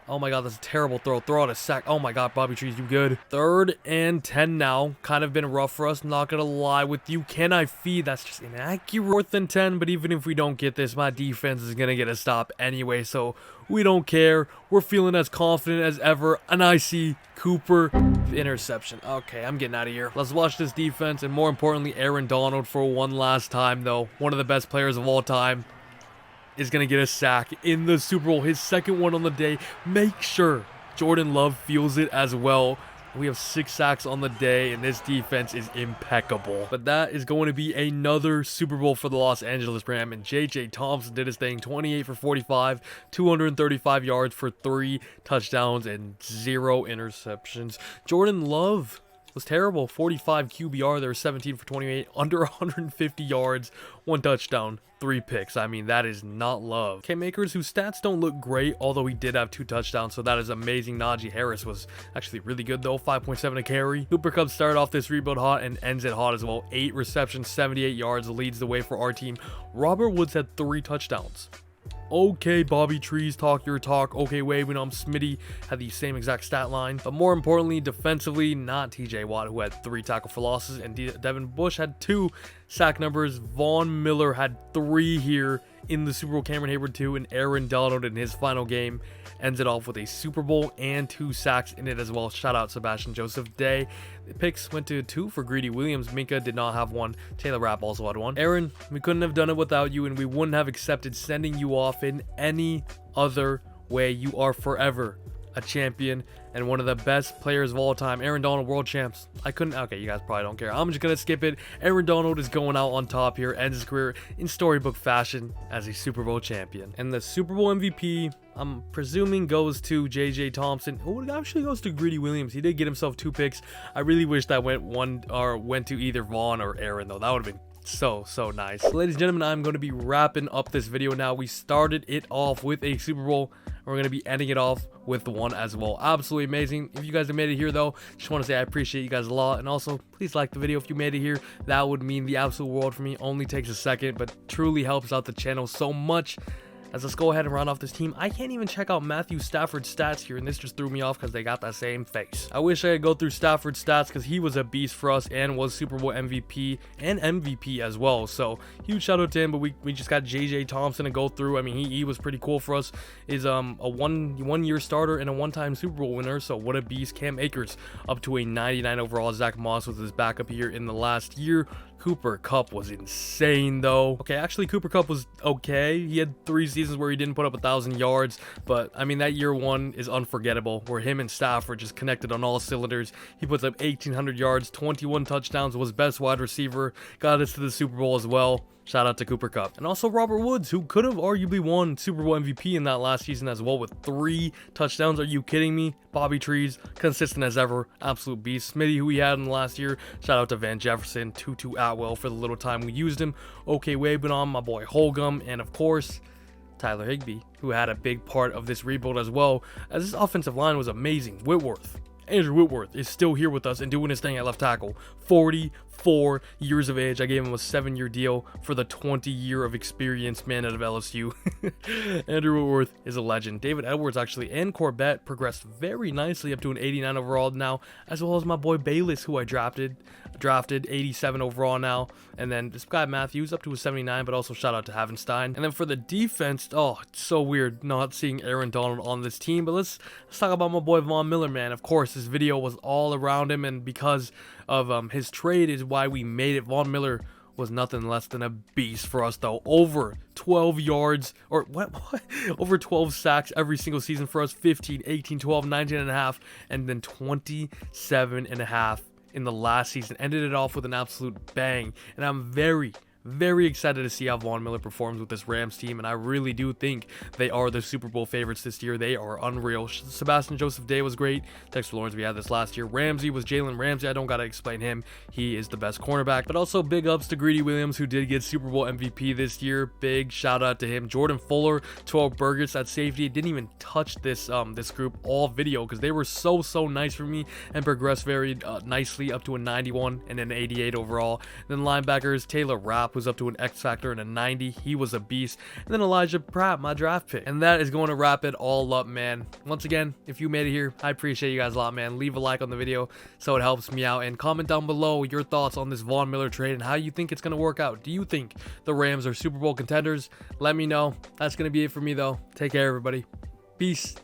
Oh my god, that's a terrible throw. Throw out a sack. Oh my god, Bobby Trees, you good? 3rd and 10 now. Kind of been rough for us. Not gonna lie with you. Can I feed? That's just inaccurate. 4th and 10, but even if we don't get this, my defense is gonna get a stop anyway, so we don't care. We're feeling as confident as ever, and I see Cooper interception. Okay, I'm getting out of here. Let's watch this defense, and more importantly, Aaron Donald for one last time, though. One of the best players of all time is going to get a sack in the Super Bowl, his 2nd one on the day. Make sure Jordan Love feels it as well. We have 6 sacks on the day, and this defense is impeccable. But that is going to be another Super Bowl for the Los Angeles Rams, and J.J. Thompson did his thing. 28 for 45, 235 yards for 3 touchdowns and 0 interceptions. Jordan Love was terrible. 45 QBR. There was 17 for 28, under 150 yards, 1 touchdown, 3 picks. I mean, that is not love. K-Makers, whose stats don't look great, although he did have 2 touchdowns, so that is amazing. Najee Harris was actually really good, though. 5.7 a carry. Cooper Kupp started off this rebuild hot and ends it hot as well. 8 receptions, 78 yards, leads the way for our team. Robert Woods had 3 touchdowns. Okay, Bobby Trees, talk your talk. Okay, waving on Smitty had the same exact stat line. But more importantly, defensively, not TJ Watt, who had 3 tackle for losses, and Devin Bush had 2 sack numbers. Vaughn Miller had 3 here in the Super Bowl. Cameron Hayward 2, and Aaron Donald in his final game ends it off with a Super Bowl and 2 sacks in it as well. Shout out Sebastian Joseph Day. The picks went to 2 for Greedy Williams. Minkah did not have 1. Taylor Rapp also had 1. Aaron, we couldn't have done it without you, and we wouldn't have accepted sending you off in any other way. You are forever a champion and one of the best players of all time. Aaron Donald, world champs. I couldn't. Okay, you guys probably don't care. I'm just gonna skip it. Aaron Donald is going out on top here, ends his career in storybook fashion as a Super Bowl champion. And the Super Bowl MVP, I'm presuming, goes to J.J. Thompson. Oh, it actually goes to Greedy Williams. He did get himself 2 picks. I really wish that went to either Vaughn or Aaron, though. That would have been so nice. So, ladies and gentlemen, I'm going to be wrapping up this video now. We started it off with a Super Bowl. We're going to be ending it off with 1 as well. Absolutely amazing. If you guys have made it here, though, just want to say I appreciate you guys a lot. And also, please like the video if you made it here. That would mean the absolute world for me. Only takes a second, but truly helps out the channel so much. As let's go ahead and round off this team. I can't even check out Matthew Stafford's stats here, and this just threw me off because they got that same face. I wish I could go through Stafford's stats because he was a beast for us and was Super Bowl MVP and MVP as well. So huge shout out to him. But we just got J.J. Thompson to go through. I mean, he was pretty cool for us. Is a one-year starter and a one-time Super Bowl winner. So what a beast. Cam Akers up to a 99 overall. Zach Moss was his backup here in the last year. Cooper Kupp was insane though. Okay, actually Cooper Kupp was okay. He had 3 seasons where he didn't put up 1,000 yards, but I mean that year 1 is unforgettable, where him and Stafford just connected on all cylinders. He puts up 1,800 yards, 21 touchdowns, was best wide receiver, got us to the Super Bowl as well. Shout out to Cooper Kupp. And also Robert Woods, who could have arguably won Super Bowl MVP in that last season as well with 3 touchdowns. Are you kidding me? Bobby Trees, consistent as ever, absolute beast. Smitty, who we had in the last year. Shout out to Van Jefferson, Tutu Atwell for the little time we used him. Okay, waving on my boy Holgum, and of course, Tyler Higbee, who had a big part of this rebuild as well, as this offensive line was amazing. Whitworth. Andrew Whitworth is still here with us and doing his thing at left tackle. 44 years of age. I gave him a 7-year deal for the 20-year of experience man out of LSU. Andrew Whitworth is a legend. David Edwards actually and Corbett progressed very nicely up to an 89 overall now, as well as my boy Bayless, who I drafted 87 overall now. And then this guy Matthews up to a 79, but also shout out to Havenstein. And then for the defense, oh, it's so weird not seeing Aaron Donald on this team, but let's talk about my boy Vaughn Miller, man. Of course, this video was all around him, and because of his trade is why we made it. Vaughn Miller was nothing less than a beast for us though. Over 12 yards, or what? Over 12 sacks every single season for us. 15, 18, 12, 19 and a half, and then 27 and a half in the last season. Ended it off with an absolute bang, and I'm very excited to see how Vaughn Miller performs with this Rams team, and I really do think they are the Super Bowl favorites this year. They are unreal. Sebastian Joseph Day was great. Dexter Lawrence, we had this last year. Ramsey was Jalen Ramsey. I don't gotta explain him. He is the best cornerback. But also big ups to Greedy Williams, who did get Super Bowl MVP this year. Big shout out to him. Jordan Fuller, 12 Burgess at safety. Didn't even touch this this group all video because they were so nice for me and progressed very nicely up to a 91 and an 88 overall. Then linebackers, Taylor Rapp, who's up to an X Factor and a 90. He was a beast. And then Elijah Pratt, my draft pick. And that is going to wrap it all up, man. Once again, if you made it here, I appreciate you guys a lot, man. Leave a like on the video so it helps me out, and comment down below your thoughts on this Vaughn Miller trade and how you think it's going to work out. Do you think the Rams are Super Bowl contenders? Let me know. That's going to be it for me though. Take care, everybody. Peace.